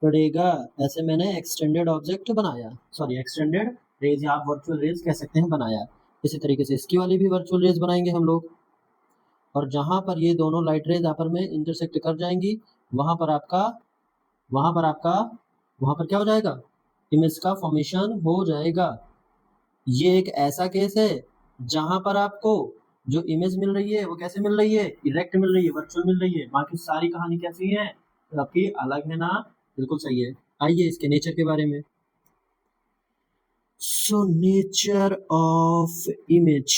पड़ेगा। ऐसे मैंने एक्सटेंडेड ऑब्जेक्ट बनाया, सॉरी एक्सटेंडेड रेज या आप वर्चुअल रेज कह सकते हैं, बनाया। इसी तरीके से इसकी वाली भी वर्चुअल रेज बनाएंगे हम लोग, और जहां पर ये दोनों लाइट रेज आपस में इंटरसेक्ट कर जाएंगी वहां पर आपका वहां पर क्या हो जाएगा? इमेज का फॉर्मेशन हो जाएगा। ये एक ऐसा केस है जहां पर आपको जो इमेज मिल रही है वो कैसे मिल रही है, इरेक्ट मिल रही है, वर्चुअल मिल रही है, बाकी सारी कहानी कैसी है, आपकी अलग है ना, बिल्कुल सही है। आइए इसके नेचर के बारे में। सो नेचर ऑफ इमेज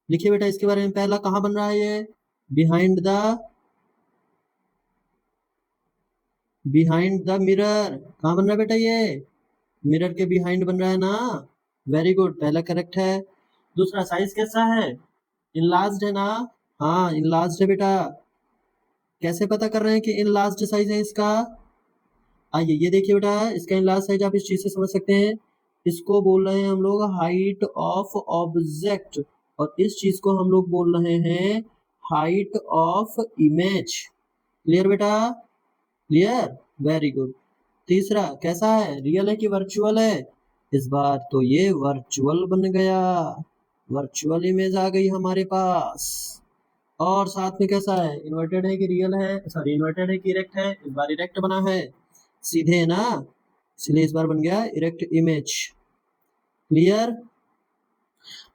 लिखिए बेटा इसके बारे में। पहला कहाँ बन रहा है ये, बिहाइंड द मिरर। कहाँ बन रहा है बेटा ये, मिरर के बिहाइंड बन रहा है ना, वेरी गुड, पहला करेक्ट है। दूसरा साइज कैसा है, इनलार्ज्ड है ना, हाँ इनलार्ज्ड है बेटा। कैसे पता कर रहे हैं कि इनलार्ज्ड साइज है इसका, आइए ये देखिए बेटा, इसका इनलार्ज साइज आप इस चीज से समझ सकते हैं, इसको बोल रहे हैं हम लोग हाइट ऑफ ऑब्जेक्ट, और इस चीज को हम लोग बोल रहे हैं हाइट ऑफ इमेज। क्लियर बेटा, क्लियर, वेरी गुड। तीसरा कैसा है, रियल है कि वर्चुअल है, इस बार तो ये वर्चुअल बन गया, वर्चुअल इमेज आ गई हमारे पास। और साथ में कैसा है, इन्वर्टेड है कि रियल है, सॉरी इन्वर्टेड है कि इरेक्ट है, इस बार इरेक्ट बना है, सीधे है ना, इसलिए इस बार बन गया इरेक्ट इमेज। क्लियर,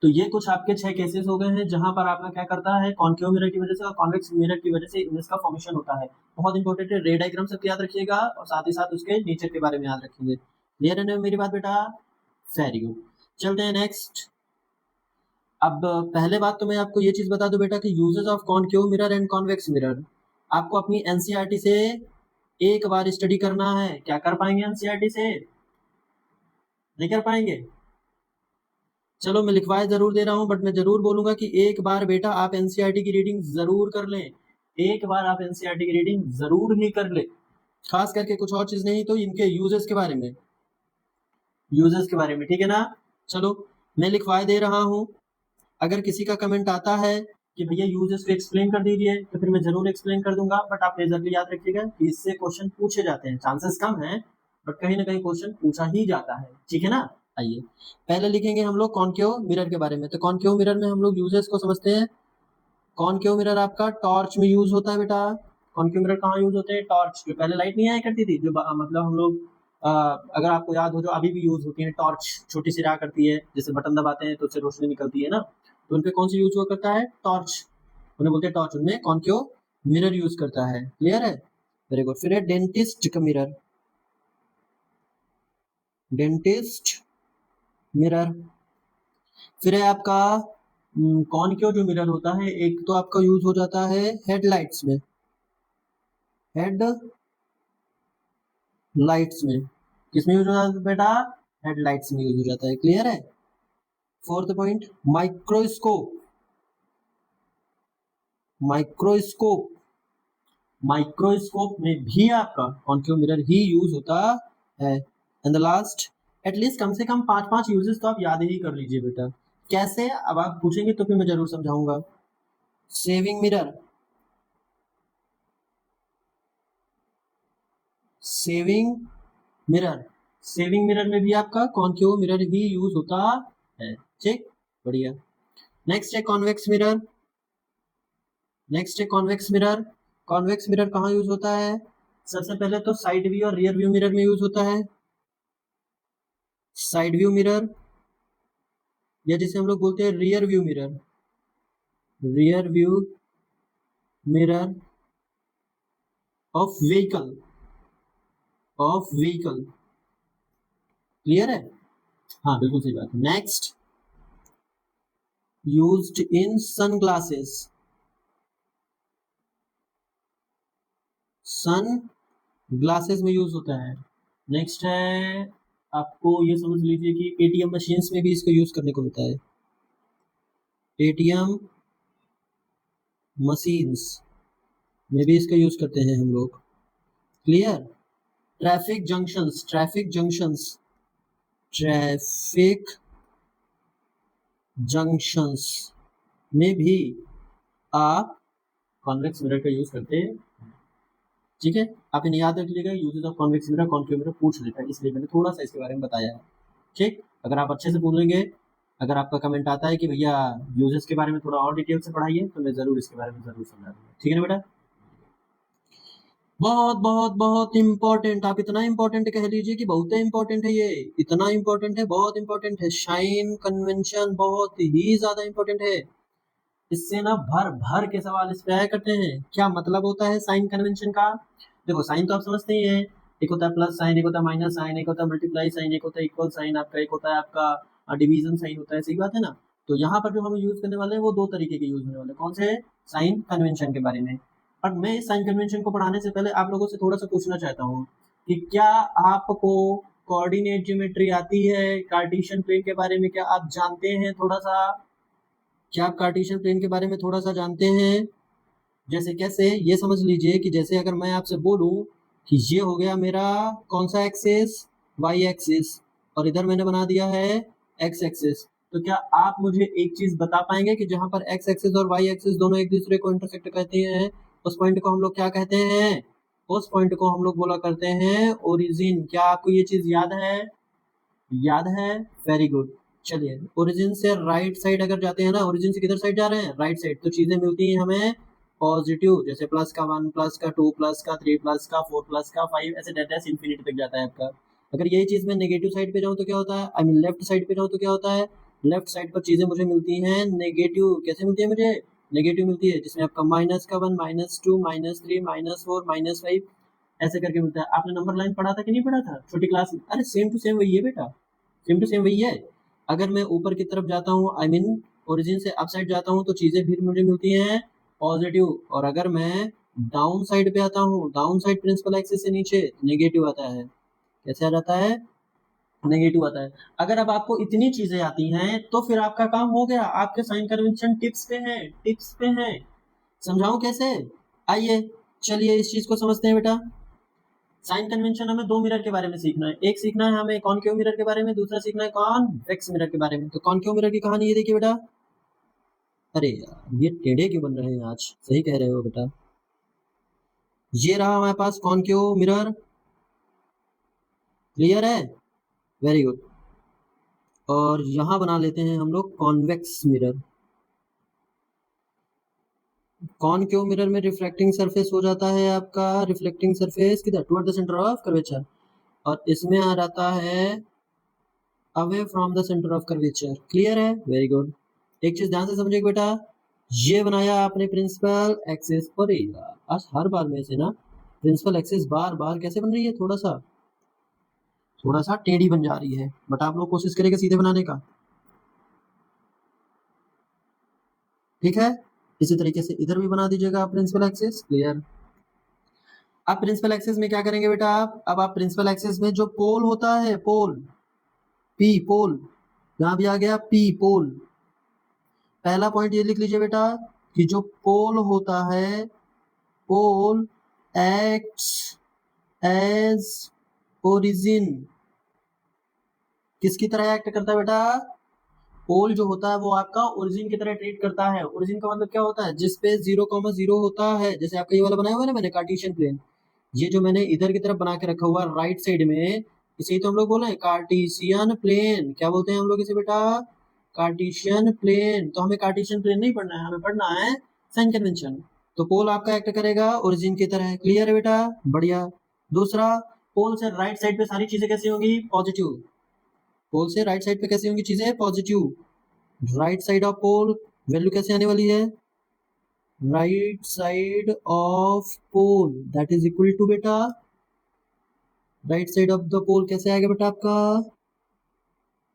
तो ये कुछ आपके 6 केसेस हो गए हैं जहां पर आपका क्या करता है, कॉन्केव मिरर की वजह से और कॉन्वेक्स मिरर की वजह से इमेज का फॉर्मेशन होता है। बहुत इंपॉर्टेंट है, रे डायग्राम सबको याद रखिएगा और साथ ही साथ उसके नेचर के बारे में याद रखेंगे। क्लियर है ना मेरी बात बेटा, वेरी गुड। चलते हैं नेक्स्ट। अब पहले बात तो मैं आपको ये चीज बता दूं बेटा कि uses of concave mirror and convex mirror आपको अपनी एनसीईआरटी से एक बार स्टडी करना है। क्या कर पाएंगे एनसीईआरटी से, नहीं कर पाएंगे, चलो मैं लिखवाए जरूर दे रहा हूं, बट मैं जरूर बोलूंगा कि एक बार बेटा आप एनसीईआरटी की रीडिंग जरूर कर लें, एक बार आप एनसीईआरटी की रीडिंग जरूर ही कर ले, खास करके कुछ और चीज नहीं तो इनके यूजेस के बारे में, यूजेस के बारे में, ठीक है ना। चलो मैं लिखवाए दे रहा हूं, अगर किसी का कमेंट आता है कि भैया यूजेस को एक्सप्लेन कर दीजिए तो फिर मैं जरूर एक्सप्लेन कर दूंगा, बट आप मेजरली याद रखिएगा कि इससे क्वेश्चन पूछे जाते हैं, चांसेस कम है बट कहीं ना कहीं क्वेश्चन पूछा ही जाता है, ठीक है ना। आइए पहले लिखेंगे हम लोग कॉन्केव मिरर के बारे में। तो कॉन्केव मिरर में हम लोग यूजेस को समझते हैं। कॉन्केव मिरर आपका टॉर्च में यूज होता है बेटा। कॉन्केव मिरर कहाँ यूज होते हैं, टॉर्च, जो पहले लाइट नहीं आया करती थी, जो मतलब हम लोग अगर आपको याद हो जो अभी भी यूज होती है, टॉर्च छोटी सी रहा करती है, जैसे बटन दबाते हैं तो उससे रोशनी निकलती है ना, तो उनपे कौन सी यूज हुआ करता है, टॉर्च, उन्हें बोलते हैं टॉर्च, उनमें कॉन्केव मिरर यूज करता है। क्लियर है, वेरी गुड। फिर है डेंटिस्ट का मिरर, डेंटिस्ट मिरर। फिर है आपका कॉन्केव जो मिरर होता है, एक तो आपका यूज हो जाता है हेडलाइट्स में, हेड लाइट्स में, किसमें यूज हो जाता है बेटा, हेडलाइट्स में यूज हो जाता है। क्लियर है। Fourth point microscope, microscope, microscope में भी आपका कॉन्केव मिरर ही यूज होता है। एंड द लास्ट, एटलीस्ट कम से कम 5-5 यूजेस तो आप याद ही कर लीजिए बेटा। कैसे, अब आप पूछेंगे तो फिर मैं जरूर समझाऊंगा। Saving mirror, saving mirror, saving mirror में भी आपका कॉन्केव मिरर ही यूज होता है, ठीक, बढ़िया। नेक्स्ट है कॉन्वेक्स मिरर, नेक्स्ट है कॉन्वेक्स मिरर। कॉन्वेक्स मिरर कहाँ यूज होता है, सबसे पहले तो साइड व्यू और रियर व्यू मिरर में यूज होता है। साइड व्यू मिरर या जिसे हम लोग बोलते हैं rear view mirror, rear view mirror of vehicle, of vehicle. Clear है, हाँ बिल्कुल सही बात है। Next, used in sunglasses, sun glasses में यूज होता है। नेक्स्ट है, आपको ये समझ लीजिए कि एटीएम मशीन्स में भी इसको यूज करने को होता है, एटीएम मशीन्स में भी इसका यूज करते हैं हम लोग। Clear. Traffic junctions, traffic junctions, traffic junctions में भी आप कॉन्वेक्स मिरर का यूज करते हैं, ठीक है। आप इन्हें याद रख लीजिएगा, uses of convex mirror, concave mirror पूछ लेता है, इसलिए मैंने थोड़ा सा इसके बारे में बताया है, ठीक। अगर आप अच्छे से पूछेंगे, अगर आपका कमेंट आता है कि भैया यूजेस के बारे में थोड़ा और डिटेल से पढ़ाइए, तो मैं जरूर इसके बारे में जरूर समझा दूंगा, ठीक है ना बेटा। बहुत बहुत बहुत इंपॉर्टेंट, आप इतना इंपॉर्टेंट कह लीजिए कि बहुत इंपॉर्टेंट है, ये इतना इंपॉर्टेंट है, बहुत इंपॉर्टेंट है। साइन कन्वेंशन बहुत ही ज्यादा इंपॉर्टेंट है। इससे ना भर भर के सवाल इस पे आया करते हैं। क्या मतलब होता है साइन कन्वेंशन का? देखो साइन तो आप समझते ही हैं, एक होता है प्लस साइन, एक होता है माइनस साइन, एक होता है मल्टीप्लाई साइन, एक होता है इक्वल साइन आपका, एक होता है आपका डिवीजन साइन होता है, सही बात है ना। तो यहाँ पर जो हम यूज करने वाले हैं वो दो तरीके के यूज होने वाले हैं। कौन से? साइन कन्वेंशन के बारे में। और मैं इस साइन कन्वेंशन को पढ़ाने से पहले आप लोगों से थोड़ा सा पूछना चाहता हूँ कि क्या आपको कोऑर्डिनेट ज्योमेट्री आती है? कार्टेशियन प्लेन के बारे में क्या आप जानते हैं थोड़ा सा? क्या आप कार्टेशियन प्लेन के बारे में थोड़ा सा जानते हैं? जैसे कैसे, ये समझ लीजिए कि जैसे अगर मैं आपसे बोलूं कि ये हो गया मेरा कौन सा एक्सिस? Y axis. और इधर मैंने बना दिया है एक्स एक्सिस। तो क्या आप मुझे एक चीज बता पाएंगे कि जहां पर एक्स एक्सिस और वाई एक्सिस दोनों एक दूसरे को इंटरसेक्ट करते हैं, उस पॉइंट को हम लोग क्या कहते हैं? उस पॉइंट को हम लोग बोला करते हैं ओरिजिन। क्या आपको ये चीज याद है? याद है? Very good. चलिए, ओरिजिन से राइट साइड अगर जाते हैं ना, ओरिजिन से किधर साइड जा रहे हैं? Right side. तो चीजें मिलती हैं हमें पॉजिटिव, जैसे प्लस का 1, प्लस का 2, प्लस का 3, प्लस का 4, प्लस का 5, ऐसे डैश इंफिनिटी तक जाता है आपका। अगर यही चीज मैं नेगेटिव साइड पे जाऊँ तो क्या होता है? आई मीन लेफ्ट साइड पे जाऊँ तो क्या होता है? लेफ्ट साइड पर चीजें मुझे मिलती हैं नेगेटिव। कैसे मिलती है मुझे? नेगेटिव मिलती है, जिसमें आपका माइनस का 1, माइनस 2, माइनस 3, माइनस 4, माइनस 5 ऐसे करके मिलता है। आपने नंबर लाइन पढ़ा था कि नहीं पढ़ा था छोटी क्लास में? अरे सेम टू सेम वही है बेटा, सेम टू सेम वही है। अगर मैं ऊपर की तरफ जाता हूँ, आई मीन ओरिजिन से अप साइड जाता हूँ, तो चीजें फिर मुझे मिलती हैं पॉजिटिव। और अगर मैं डाउन साइड पे आता हूँ, डाउन साइड प्रिंसिपल एक्सिस से नीचे, नेगेटिव आता है। कैसे आ जाता है? नेगेटिव आता है। अगर अब आपको इतनी चीजें आती हैं तो फिर आपका काम हो गया। आपके साइन कन्वेंशन टिप्स पे है, टिप्स पे है। समझाऊं कैसे? आइए चलिए इस चीज को समझते हैं बेटा। साइन कन्वेंशन हमें दो मिरर के बारे में सीखना है। एक सीखना है हमें कॉनकेव मिरर के बारे में, दूसरा सीखना है कॉन्वेक्स मिरर के बारे में। तो कॉनकेव मिरर की कहानी ये देखिए बेटा। अरे यार ये टेढ़े क्यों बन रहे हैं आज? सही कह रहे हो बेटा। ये रहा हमारे पास कॉनकेव मिरर। क्लियर है? Very good. और यहां बना लेते हैं हम लोग कॉन्वेक्स मिरर। कॉनकेव मिरर में रिफ्लेक्टिंग सरफेस हो जाता है आपका, रिफ्लेक्टिंग सरफेस किधर? Toward the centre of curvature. और इसमें आ जाता है away from the centre of curvature. Clear है? Very good. एक चीज ध्यान से समझिएगा बेटा, ये बनाया आपने प्रिंसिपल एक्सिस। अरे यार आज हर बार में से ना प्रिंसिपल एक्सिस बार बार कैसे बन रही है? थोड़ा सा टेढ़ी बन जा रही है, बट आप लोग कोशिश करेंगे सीधे बनाने का। ठीक है, इसी तरीके से इधर भी बना दीजिएगा आप प्रिंसिपल एक्सिस। क्लियर। अब प्रिंसिपल एक्सिस में क्या करेंगे बेटा आप? अब आप प्रिंसिपल एक्सिस में जो पोल होता है, पोल, पी पोल, यहां भी आ गया पी पोल। पहला पॉइंट ये लिख लीजिए बेटा कि जो पोल होता है, पोल एक्ट्स एज ओरिजिन। किसकी तरह एक्ट करता है बेटा? पोल जो होता है वो आपका ओरिजिन की तरह ट्रीट करता है। ओरिजिन का मतलब क्या होता है? जिस पे 0,0 होता है। जैसे आपका ये वाला बनाया हुआ है ना मैंने, कार्टेशियन प्लेन। ये जो मैंने इधर की तरफ बना के रखा हुआ है राइट साइड में, इसे ही तो हम लोग बोले कार्टेशियन प्लेन। क्या बोलते हैं हम लोग इसे बेटा? Cartesian plane. तो हमें कार्टेशियन प्लेन नहीं पढ़ना है, हमें पढ़ना है साइन कन्वेंशन। तो पोल आपका एक्ट करेगा ओरिजिन की तरह। क्लियर है बेटा? बढ़िया। दूसरा, पोल से राइट साइड पे सारी चीजें कैसी होंगी? पॉजिटिव। पोल से राइट साइड पे कैसी होंगी चीजें? Positive. Right side of pole value कैसे आने वाली है? Right side of pole that is equal to बेटा, right side of the pole कैसे आएगा बेटा आपका?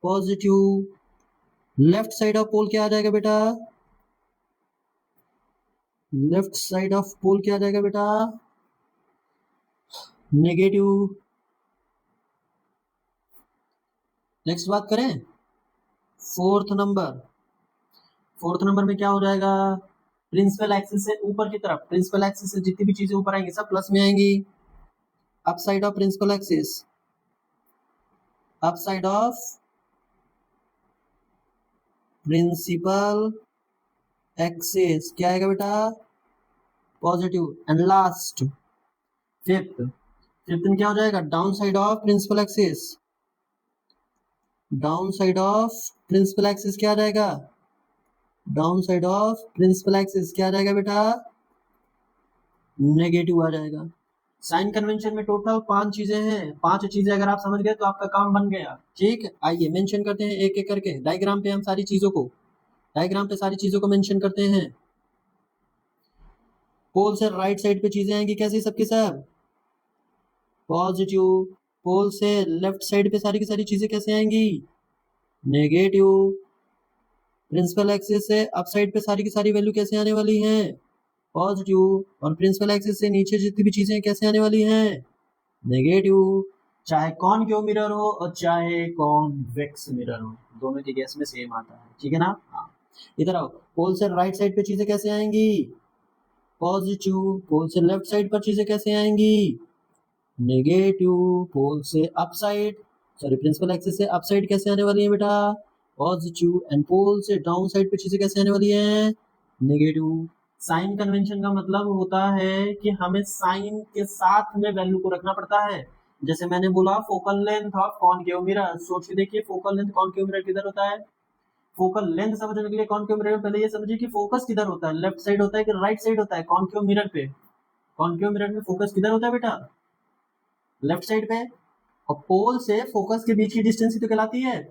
Positive. Left side of pole क्या आ जाएगा बेटा? लेफ्ट साइड ऑफ पोल क्या आ जाएगा बेटा? नेगेटिव। नेक्स्ट बात करें फोर्थ नंबर। फोर्थ नंबर में क्या हो जाएगा? प्रिंसिपल एक्सिस से ऊपर की तरफ, प्रिंसिपल एक्सिस से जितनी भी चीजें ऊपर आएंगी सब प्लस में आएंगी। Up side of principal axis, up side of principal axis क्या आएगा बेटा? Positive. And last fifth, fifth में क्या हो जाएगा? Down side of principal axis, down side of principal axis क्या आ जाएगा? Down side of principal axis क्या आ जाएगा बेटा? नेगेटिव आ जाएगा। साइन कन्वेंशन में टोटल 5 चीजें हैं, 5 चीजें अगर आप समझ गए तो आपका काम बन गया। ठीक है, आइए मेंशन करते हैं एक एक करके डायग्राम पे, हम सारी चीजों को डायग्राम पे सारी चीजों को मेंशन करते हैं। पोल से राइट साइड पे चीजें आएंगी कैसी, सबकी सब पॉजिटिव। पोल से लेफ्ट साइड पे सारी की सारी चीजें कैसे आएंगी, नेगेटिव। प्रिंसिपल एक्सिस से अप साइड पे सारी की सारी वैल्यू कैसे आने वाली है, पॉजिटिव। और प्रिंसिपल एक्सिस से नीचे जितनी भी चीजें कैसे आने वाली हैं, नेगेटिव। चाहे कॉनकेव मिरर हो और चाहे कॉन्वेक्स मिरर हो, दोनों के केस में सेम आता है। ठीक है ना। हाँ, इधर आओ, पोल से राइट साइड पे चीजें कैसे आएंगी, पॉजिटिव। पोल से लेफ्ट साइड पर चीजें कैसे आएंगी, नेगेटिव। पोल से up side, sorry principal axis से अप साइड कैसे आने वाली है बेटा, पॉजिटिव। एंड पोल से डाउन साइड पे चीजें कैसे आने वाली है, नेगेटिव। साइन कन्वेंशन का मतलब होता है कि हमें साइन के साथ में वैल्यू को रखना पड़ता है। जैसे मैंने बोला focal length of concave mirror, सोच के देखिए फोकल लेंथ कॉनकेव मिरर किधर होता है। फोकल लेंथ समझने के लिए कॉनकेव मिरर में पहले ये समझिए कि फोकस किधर होता है, लेफ्ट साइड होता है कि राइट साइड होता है कॉनकेव मिरर पे। कॉनकेव मिरर में फोकस किधर होता है बेटा, लेफ्ट साइड पे। और पोल से फोकस के बीच की डिस्टेंस ही तो कहलाती है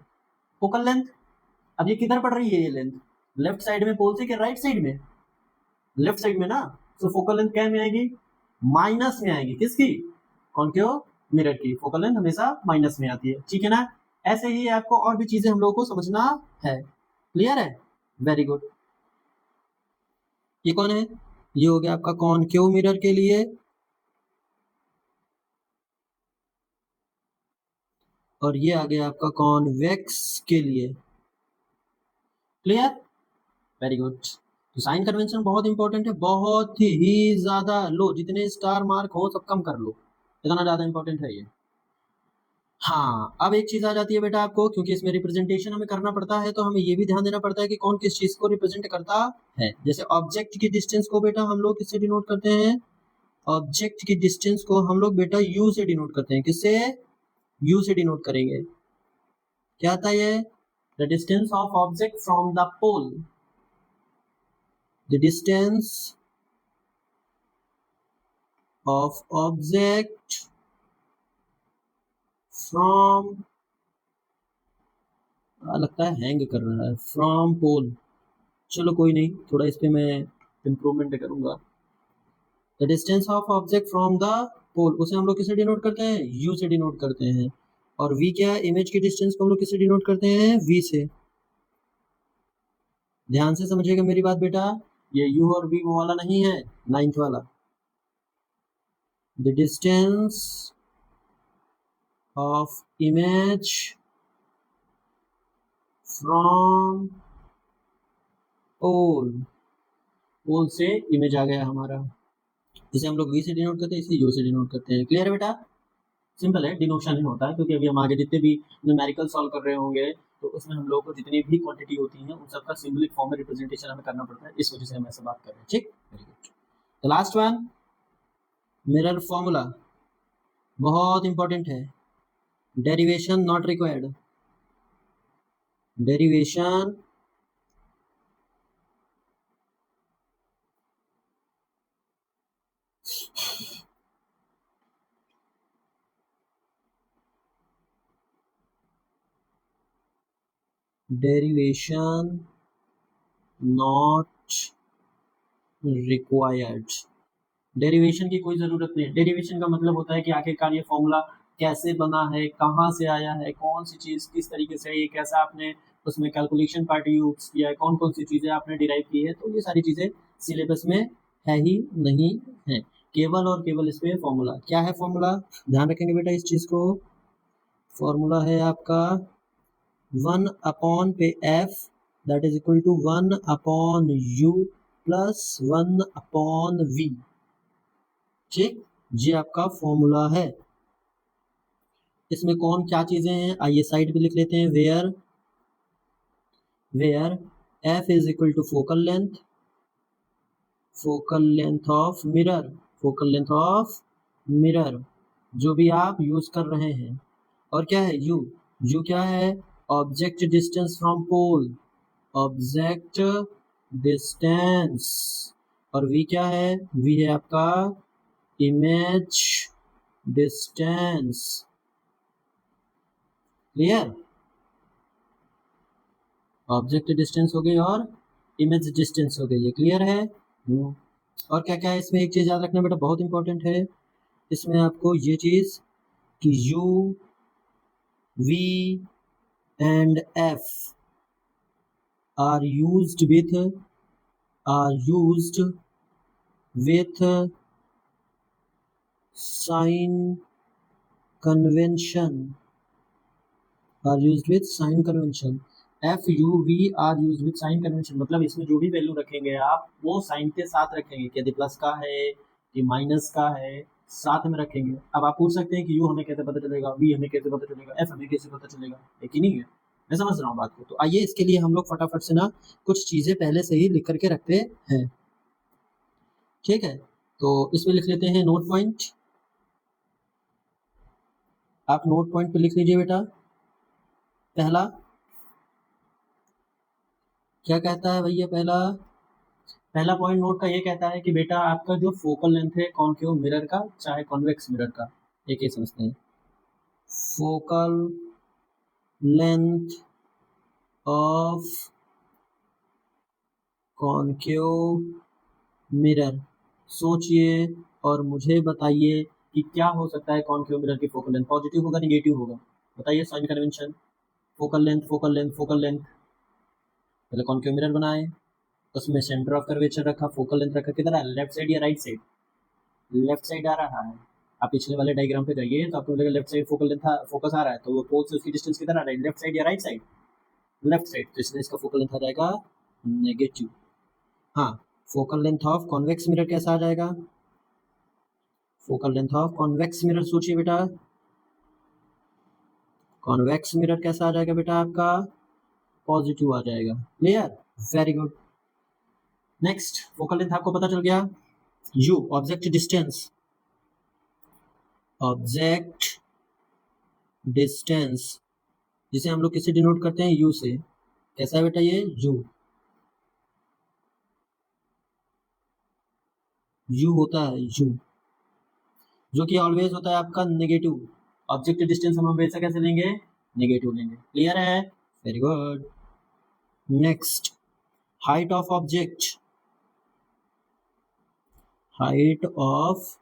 फोकल लेंथ। अब ये किधर पड़ रही है ये लेंथ, लेफ्ट साइड में पोल से कि राइट साइड में, लेफ्ट साइड में ना। तो फोकल लेंथ क्या में आएगी, माइनस में आएगी, किसकी, कॉनकेव मिरर की फोकल लेंथ हमेशा माइनस में आती है। ठीक है ना। ऐसे ही आपको और भी चीजें हम लोगों को समझना है। क्लियर है, वेरी गुड। ये कौन है, ये हो गया आपका कॉनकेव मिरर के लिए, और ये आ गया आपका कॉन्वेक्स के लिए। Clear, very good. तो साइन कन्वेंशन बहुत इंपॉर्टेंट है, बहुत ही ज्यादा। लो जितने स्टार मार्क हो सब कम कर लो, इतना ज्यादा इंपॉर्टेंट है ये। हाँ, अब एक चीज आ जाती है बेटा आपको, क्योंकि इसमें रिप्रेजेंटेशन हमें करना पड़ता है तो हमें ये भी ध्यान देना पड़ता है कि कौन किस चीज को रिप्रेजेंट करता है। जैसे ऑब्जेक्ट की डिस्टेंस को बेटा हम लोग किससे डिनोट करते हैं, ऑब्जेक्ट की डिस्टेंस को हम लोग बेटा यू से डिनोट करते हैं। किससे, यू से डिनोट करेंगे। क्या आता है, the distance of object from the pole, the distance of object from, लगता है हैंग कर रहा है, फ्रॉम पोल। चलो कोई नहीं, थोड़ा इस पे मैं इम्प्रूवमेंट करूंगा। The distance of object from the pole, उसे हम लोग किसे डिनोट करते हैं, यू से डिनोट करते हैं। और वी क्या है, इमेज की डिस्टेंस को हम लोग किसे डिनोट करते हैं, वी से। ध्यान से समझिएगा मेरी बात बेटा, ये यू और वी वो वाला नहीं है, 9th वाला। The distance of image from pole, pole से इमेज आ गया हमारा, जिसे हम लोग वी से डिनोट करते हैं, इसे यू से डिनोट करते हैं। क्लियर है बेटा, सिंपल है, डिनोशन ही होता है। क्योंकि अभी हम आगे जितने भी न्यूमेरिकल सॉल्व कर रहे होंगे तो उसमें हम लोगों को जितनी भी क्वांटिटी होती है उन सबका सिंबलिक फॉर्म में रिप्रेजेंटेशन हमें करना पड़ता है, इस वजह से हम ऐसे बात कर रहे हैं। ठीक, very good. The last one, mirror formula, बहुत इंपॉर्टेंट है। Derivation not required, derivation derivation not required, derivation की कोई जरूरत नहीं। डेरिवेशन का मतलब होता है कि आखिरकार ये फॉर्मूला कैसे बना है, कहाँ से आया है, कौन सी चीज किस तरीके से है, ये कैसा आपने उसमें कैलकुलेशन पार्ट यूज किया है, कौन कौन सी चीजें आपने डिराइव की है, तो ये सारी चीजें सिलेबस में है ही नहीं है। केवल और केवल इसमें फॉर्मूला, क्या है फॉर्मूला, ध्यान रखेंगे बेटा इस चीज को। फॉर्मूला है आपका 1 पे F that is equal to 1/u plus 1/v। ठीक, ये आपका फॉर्मूला है। इसमें कौन क्या चीजें हैं, आइए साइड पे लिख लेते हैं। Where F is equal to focal length, focal length of mirror, focal length of mirror जो भी आप यूज कर रहे हैं। और क्या है यू, यू क्या है, object distance from pole, object distance. और वी क्या है, वी है आपका image distance. Clear? Object distance हो गई और इमेज डिस्टेंस हो गई, ये क्लियर है? और क्या क्या है इसमें, एक चीज याद रखना बेटा बहुत इंपॉर्टेंट है इसमें आपको, ये चीज कि u, v and f are used with sign convention, f u v are used with sign convention, मतलब इसमें जो भी वैल्यू रखेंगे आप वो साइन के साथ रखेंगे, यदि प्लस का है कि माइनस का है साथ में रखेंगे। अब आप पूछ सकते हैं कि u हमें कैसे पता चलेगा, v हमें कैसे पता चलेगा, f हमें कैसे पता चलेगा, है कि नहीं है? मैं समझ रहा हूँ बात को। तो आइए इसके लिए हम लोग फटाफट से ना कुछ चीजें पहले से ही लिख करके रखते हैं, ठीक है? तो इसमें लिख लेते हैं नोट पॉइंट। आप नोट पॉइंट पे लिख लीजिए बेटा। पहला क्या कहता है भैया, पहला पॉइंट नोट का ये कहता है कि बेटा आपका जो फोकल लेंथ है कॉनकेव मिरर का चाहे कॉन्वेक्स मिरर का, एक ही समझते हैं, focal length of concave mirror. सोचिए और मुझे बताइए कि क्या हो सकता है कॉनकेव मिरर की फोकल लेंथ, पॉजिटिव होगा निगेटिव होगा? बताइए sign convention, focal length focal length focal length. पहले कॉनकेव मिरर बनाए, उसमें सेंटर ऑफ कर्वेचर रखा, फोकल लेंथ रखा, किधर आ रहा है, लेफ्ट साइड या राइट साइड? लेफ्ट साइड आ रहा है। आप पिछले वाले डायग्राम पे जाइए तो आपको मिलेगा left side focal length focus आ रहा है, तो वो पोल से उसकी डिस्टेंस किधर आ रहा है, लेफ्ट साइड या राइट साइड? लेफ्ट साइड, तो इसलिए इसका फोकल लेंथ आ जाएगा नेगेटिव। हाँ, focal length of convex mirror कैसा आ जाएगा? Focal length of convex mirror सोचिए बेटा, कॉन्वेक्स मिरर कैसा आ जाएगा बेटा आपका? पॉजिटिव आ जाएगा। Clear? Very good. Next, focal length आपको पता चल गया। u, object distance, object distance जिसे हम लोग किससे डिनोट करते हैं, u से। कैसा है बेटा ये? u होता है, u जो कि ऑलवेज होता है आपका नेगेटिव। ऑब्जेक्ट डिस्टेंस हम हमेशा कैसे लेंगे? नेगेटिव लेंगे। क्लियर है? Very good. Next, height of object, height of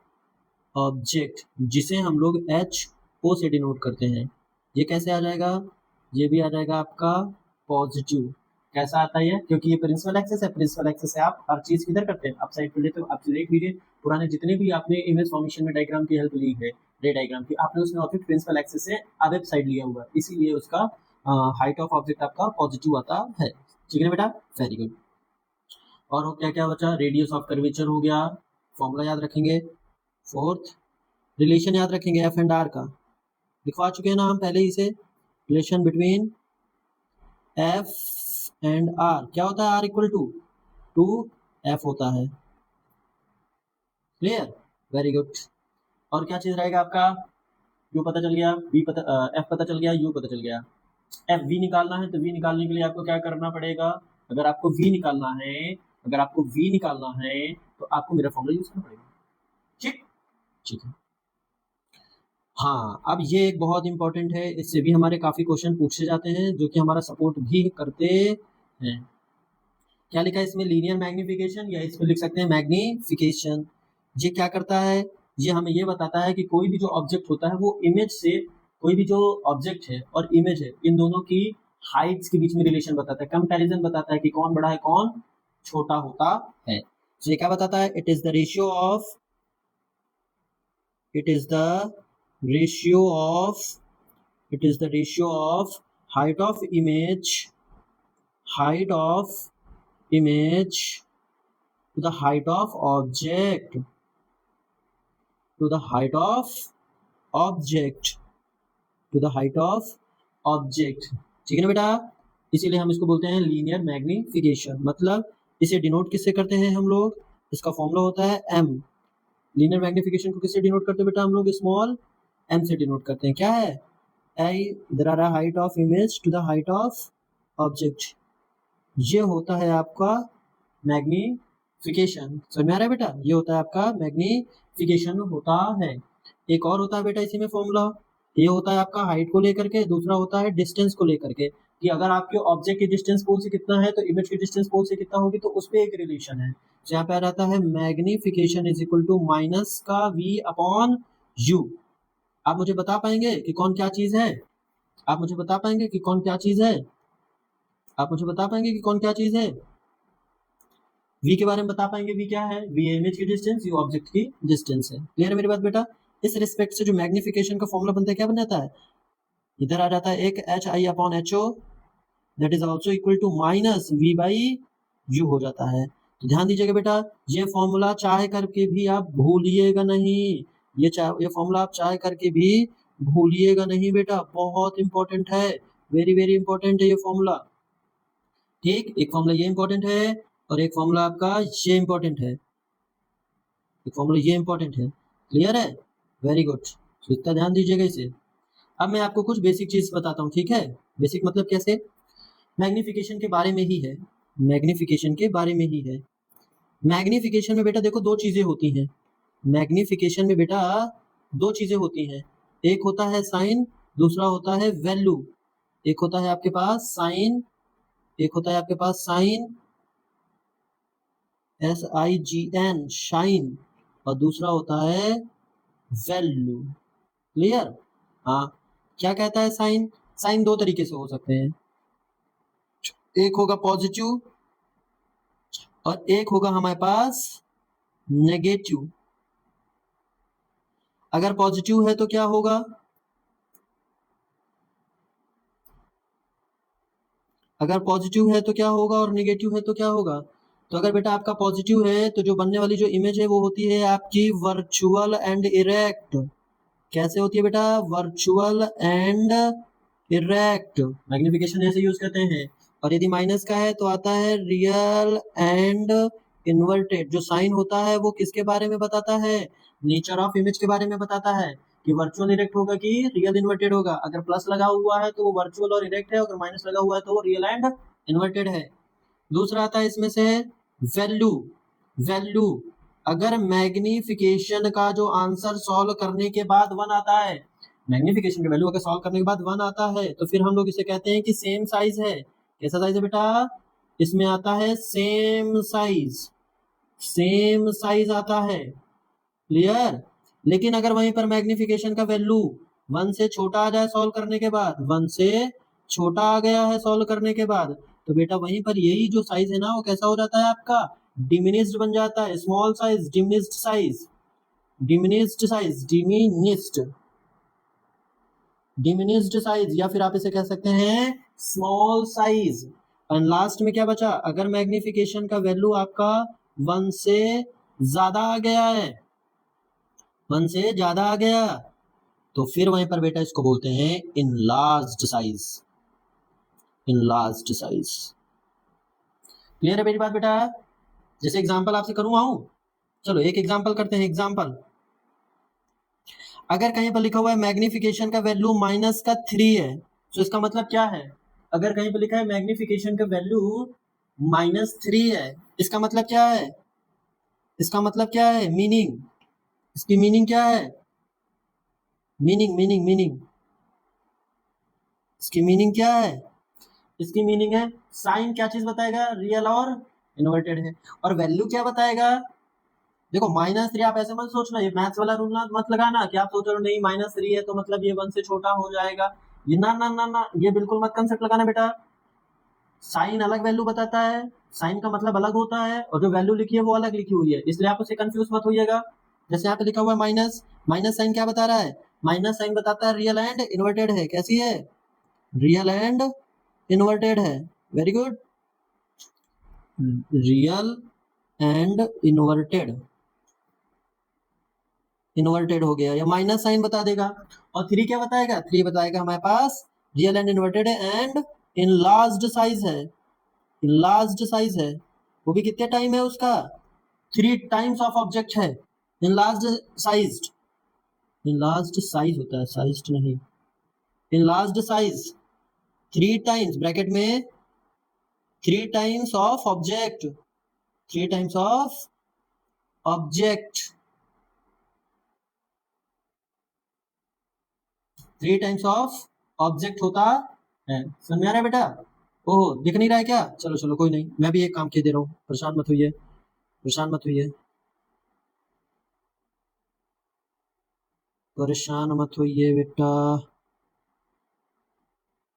object जिसे हम लोग h o से डिनोट करते हैं, ये कैसे आ जाएगा? ये भी आ जाएगा आपका पॉजिटिव। कैसा आता है? क्योंकि ये प्रिंसिपल एक्सेस है, प्रिंसिपल एक्सेस से आप हर चीज किधर करते हैं, अप साइड पे लेते हो। आप देख लीजिए पुराने जितने भी आपने इमेज फॉर्मेशन में डायग्राम की हेल्प ली है, रे डायग्राम की, आपने उसमें ऑब्जेक्ट प्रिंसिपल एक्सेस से अप साइड लिया हुआ है, इसीलिए उसका हाइट ऑफ ऑब्जेक्ट आपका पॉजिटिव आता है। ठीक है बेटा? Very good. और क्या क्या बचा? रेडियस ऑफ कर्वेचर हो गया, फॉर्मूला याद रखेंगे। फोर्थ, रिलेशन याद रखेंगे एफ एंड आर का, लिखवा चुके हैं ना हम पहले ही से। Relation between F and R क्या होता है? आर इक्वल टू एफ होता है। क्लियर? Very good. और क्या चीज रहेगा आपका? यू पता चल गया, बी पता, एफ पता चल गया, यू पता चल गया। एफ वी निकालना है तो वी निकालने के लिए आपको क्या करना पड़ेगा? अगर आपको वी निकालना है, तो आपको मेरा फॉर्मूला यूज करना पड़ेगा। ठीक ठीक है। हाँ, अब ये एक बहुत इंपॉर्टेंट है, इससे भी हमारे काफी क्वेश्चन पूछे जाते हैं जो कि हमारा सपोर्ट भी करते हैं। क्या लिखा है इसमें? लीनियर मैग्निफिकेशन, या इसमें लिख सकते हैं मैग्निफिकेशन। ये क्या करता है? ये हमें ये बताता है कि कोई भी जो ऑब्जेक्ट होता है वो इमेज से, कोई भी जो ऑब्जेक्ट है और इमेज है इन दोनों की हाइट्स के बीच में रिलेशन बताता है, कंपैरिजन बताता है कि कौन बड़ा है कौन छोटा होता है। तो ये क्या बताता है? It is the ratio of height of image to the height of object। ठीक है ना बेटा? इसीलिए हम इसको बोलते हैं लीनियर मैग्निफिकेशन। मतलब इसे डिनोट किससे करते हैं हम लोग? इसका फॉर्मूला होता है m। लीनियर मैग्निफिकेशन को किससे डिनोट करते हैं बेटा हम लोग? स्मॉल m से डिनोट करते हैं। क्या है? इधर आ रहा height of image to the height of object, ये होता है आपका मैग्निफिकेशन। मैग्नीफिकेशन समझ में आ रहा है बेटा, ये होता है आपका मैग्नीफिकेशन होता है। एक और होता है बेटा इसी में फॉर्मूला, ये होता है आपका हाइट को लेकर के, दूसरा होता है डिस्टेंस को लेकर के, कि अगर आपके ऑब्जेक्ट की डिस्टेंस पोल से कितना है तो इमेज की डिस्टेंस पोल से कितना होगी, तो उस पे एक रिलेशन है। तो यहाँ पे आ जाता है magnification is equal to minus का v अपॉन u। आप मुझे बता पाएंगे कि कौन क्या चीज है? आप मुझे बता पाएंगे कि कौन क्या चीज है? आप मुझे बता पाएंगे कि कौन क्या चीज है? v के बारे में बता पाएंगे, v क्या है? v है इमेज की डिस्टेंस, u ऑब्जेक्ट की डिस्टेंस है। क्लियर है मेरी बात बेटा? इस रिस्पेक्ट से जो मैग्नीफिकेशन का फॉर्मूला बनता है क्या बन जाता है? इधर आ जाता है एक H I upon H O that is also equal to minus V by U हो जाता है। तो ध्यान दीजिएगा बेटा, ये फॉर्मूला चाहे करके भी आप भूलिएगा नहीं, ये फॉर्मूला आप चाहे करके भी भूलिएगा नहीं बेटा, बहुत इंपॉर्टेंट है, वेरी वेरी इंपॉर्टेंट है ये फॉर्मूला। ठीक, एक फॉर्मूला ये इंपॉर्टेंट है और एक फॉर्मूला आपका ये इंपॉर्टेंट है, एक फॉर्मूला ये इंपॉर्टेंट है। क्लियर है? वेरी गुड, तो इतना ध्यान दीजिएगा इसे। अब मैं आपको कुछ बेसिक चीज बताता हूँ, ठीक है? बेसिक मतलब कैसे? मैग्नीफिकेशन के बारे में ही है, मैग्नीफिकेशन के बारे में ही है। मैग्नीफिकेशन में बेटा देखो दो चीजें होती हैं, मैग्नीफिकेशन में बेटा दो चीजें होती हैं, एक होता है साइन, दूसरा होता है वैल्यू। एक होता है आपके पास साइन, एक होता है आपके पास साइन SIGN शाइन, और दूसरा होता है वैल्यू। क्लियर? हाँ, क्या कहता है साइन? साइन दो तरीके से हो सकते हैं, एक होगा पॉजिटिव और एक होगा हमारे पास नेगेटिव। अगर पॉजिटिव है तो क्या होगा? अगर पॉजिटिव है तो क्या होगा और नेगेटिव है तो क्या होगा? तो अगर बेटा आपका पॉजिटिव है तो जो बनने वाली जो इमेज है वो होती है आपकी वर्चुअल एंड इरेक्ट। कैसे होती है बेटा? वर्चुअल एंड इरेक्ट, मैग्निफिकेशन ऐसे यूज करते हैं। और यदि माइनस का है तो आता है रियल एंड इन्वर्टेड। जो साइन होता है वो किसके बारे में बताता है? नेचर ऑफ इमेज के बारे में बताता है कि वर्चुअल इरेक्ट होगा कि रियल इन्वर्टेड होगा। अगर प्लस लगा हुआ है तो वो वर्चुअल और इरेक्ट है, अगर माइनस लगा हुआ है तो वो रियल एंड इन्वर्टेड है। दूसरा आता है इसमें से वैल्यू। वैल्यू, अगर मैग्निफिकेशन का जो आंसर सॉल्व करने के बाद 1 आता है, मैग्निफिकेशन की वैल्यू अगर सॉल्व करने के बाद 1 आता है तो फिर हम लोग इसे कहते हैं कि सेम साइज है। कैसा साइज है बेटा? इसमें आता है सेम साइज, सेम साइज आता है। क्लियर? लेकिन अगर वहीं पर मैग्निफिकेशन का वैल्यू 1 से छोटा आ जाए सॉल्व करने के बाद, 1 से छोटा आ गया है सॉल्व करने के बाद, तो बेटा वहीं पर यही जो साइज है ना वो कैसा हो जाता है आपका? डिमिनिस्ड बन जाता है, small size, diminished size, diminished size, diminished size, या फिर आप इसे कह सकते हैं स्मॉल साइज। और लास्ट में क्या बचा? अगर मैग्निफिकेशन का वैल्यू आपका 1 से ज्यादा आ गया है, 1 से ज्यादा आ गया, तो फिर वहीं पर बेटा इसको बोलते हैं enlarged size, enlarged size. Clear है मेरी बात बेटा? जैसे एग्जांपल आपसे करूं, आऊं? चलो एक एग्जांपल करते हैं। एग्जांपल, अगर कहीं पर लिखा हुआ है मैग्निफिकेशन का वैल्यू -3 है, तो इसका मतलब क्या है? अगर कहीं पर लिखा है मैग्निफिकेशन का वैल्यू -3 है, इसका मतलब क्या है? इसका मतलब क्या है? मीनिंग, इसकी मीनिंग क्या है? मीनिंग मीनिंग मीनिंग, इसकी मीनिंग क्या है? इसकी मीनिंग है साइन क्या चीज बताएगा? रियल और इन्वर्टेड है। और वैल्यू क्या बताएगा? देखो -3, आप ऐसे मत सोचना, ये मैथ्स वाला रूल मत लगाना कि आप सोच रहे हो नहीं -3 है तो मतलब ये 1 से छोटा हो जाएगा। ये ना ना ना ना, ये बिल्कुल मत कंसेप्ट लगाना बेटा। साइन अलग वैल्यू बताता है, साइन का मतलब अलग होता है, और जो वैल्यू लिखी है वो अलग लिखी हुई है, इसलिए आप उसे कंफ्यूज मत होइएगा। जैसे यहाँ पे लिखा हुआ है माइनस, माइनस साइन क्या बता रहा है? माइनस साइन बताता है रियल एंड इन्वर्टेड है। कैसी है? रियल एंड इन्वर्टेड है। Very good, real and inverted, inverted हो गया, या माइनस साइन बता देगा। और 3 क्या बताएगा? 3 बताएगा हमारे पास रियल एंड इन्वर्टेड है एंड इनलार्ज्ड साइज है, इनलार्ज्ड साइज है। वो भी कितने टाइम है उसका? 3 टाइम्स ऑफ ऑब्जेक्ट है, इनलार्ज्ड साइज्ड, इनलार्ज्ड साइज होता है, साइज्ड नहीं, इनलार्ज्ड साइज 3 टाइम्स, ब्रैकेट में 3 times of object, 3 times of object, 3 times of object होता है। समझ में आ रहा है बेटा? ओह दिख नहीं रहा है क्या? चलो चलो कोई नहीं, मैं भी एक काम किए दे रहा हूँ, परेशान मत होइए, परेशान मत होइए, परेशान मत होइए बेटा।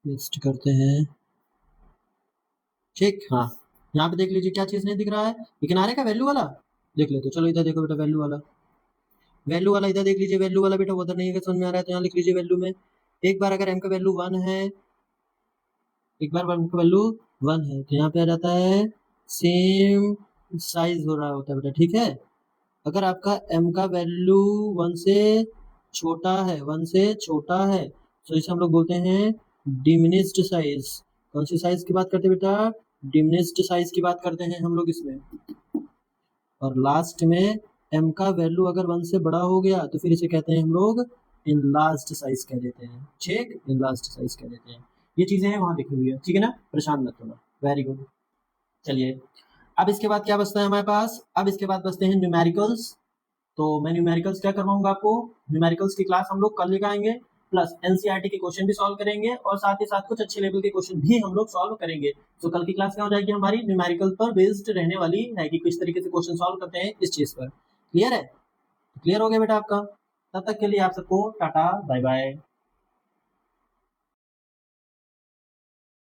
लिस्ट करते हैं, ठीक। हाँ यहाँ पे देख लीजिए क्या चीज नहीं दिख रहा है, ये किनारे का वैल्यू वाला देख लेते। चलो इधर देखो बेटा, वैल्यू वाला, वैल्यू वाला इधर देख लीजिए, वैल्यू वाला बेटा उधर नहीं है, समझ में आ रहा है तो यहाँ लिख लीजिए वैल्यू में। एक बार अगर m का वैल्यू 1 है, एक बार m का वैल्यू 1 है तो यहाँ पे आ जाता है सेम साइज हो रहा होता है बेटा, ठीक है। अगर आपका m का वैल्यू 1 से छोटा है, 1 से छोटा है तो इसे हम लोग बोलते हैं डिमिनिश्ड साइज। कौन सी साइज की बात करते हैं बेटा? डिमिनिश्ड साइज की बात करते हैं हम लोग इसमें। और लास्ट में m का वैल्यू अगर 1 से बड़ा हो गया तो फिर इसे कहते हैं हम लोग इनलार्ज्ड साइज कह देते हैं, ठीक, इनलार्ज्ड साइज कह देते हैं। ये चीजें हैं वहां लिखी हुई है, ठीक है ना, परेशान मत होना। Very good. चलिए अब इसके बाद क्या बचता है हमारे पास? अब इसके बाद बचते हैं न्यूमेरिकल्स। तो मैं न्यूमेरिकल्स क्या करवाऊंगा आपको, न्यूमेरिकल्स की क्लास हम लोग कल लेकर आएंगे, प्लस एनसीईआरटी के क्वेश्चन भी सॉल्व करेंगे और साथ ही साथ कुछ अच्छे लेवल के क्वेश्चन भी हम लोग सॉल्व करेंगे। तो कल की क्लास क्या हो जाएगी हमारी, न्यूमेरिकल पर बेस्ड रहने वाली है कि किस तरीके से क्वेश्चन सॉल्व करते हैं इस चीज पर। क्लियर है? क्लियर हो गया बेटा आपका? तब तक के लिए आप सबको टाटा बाय बाय।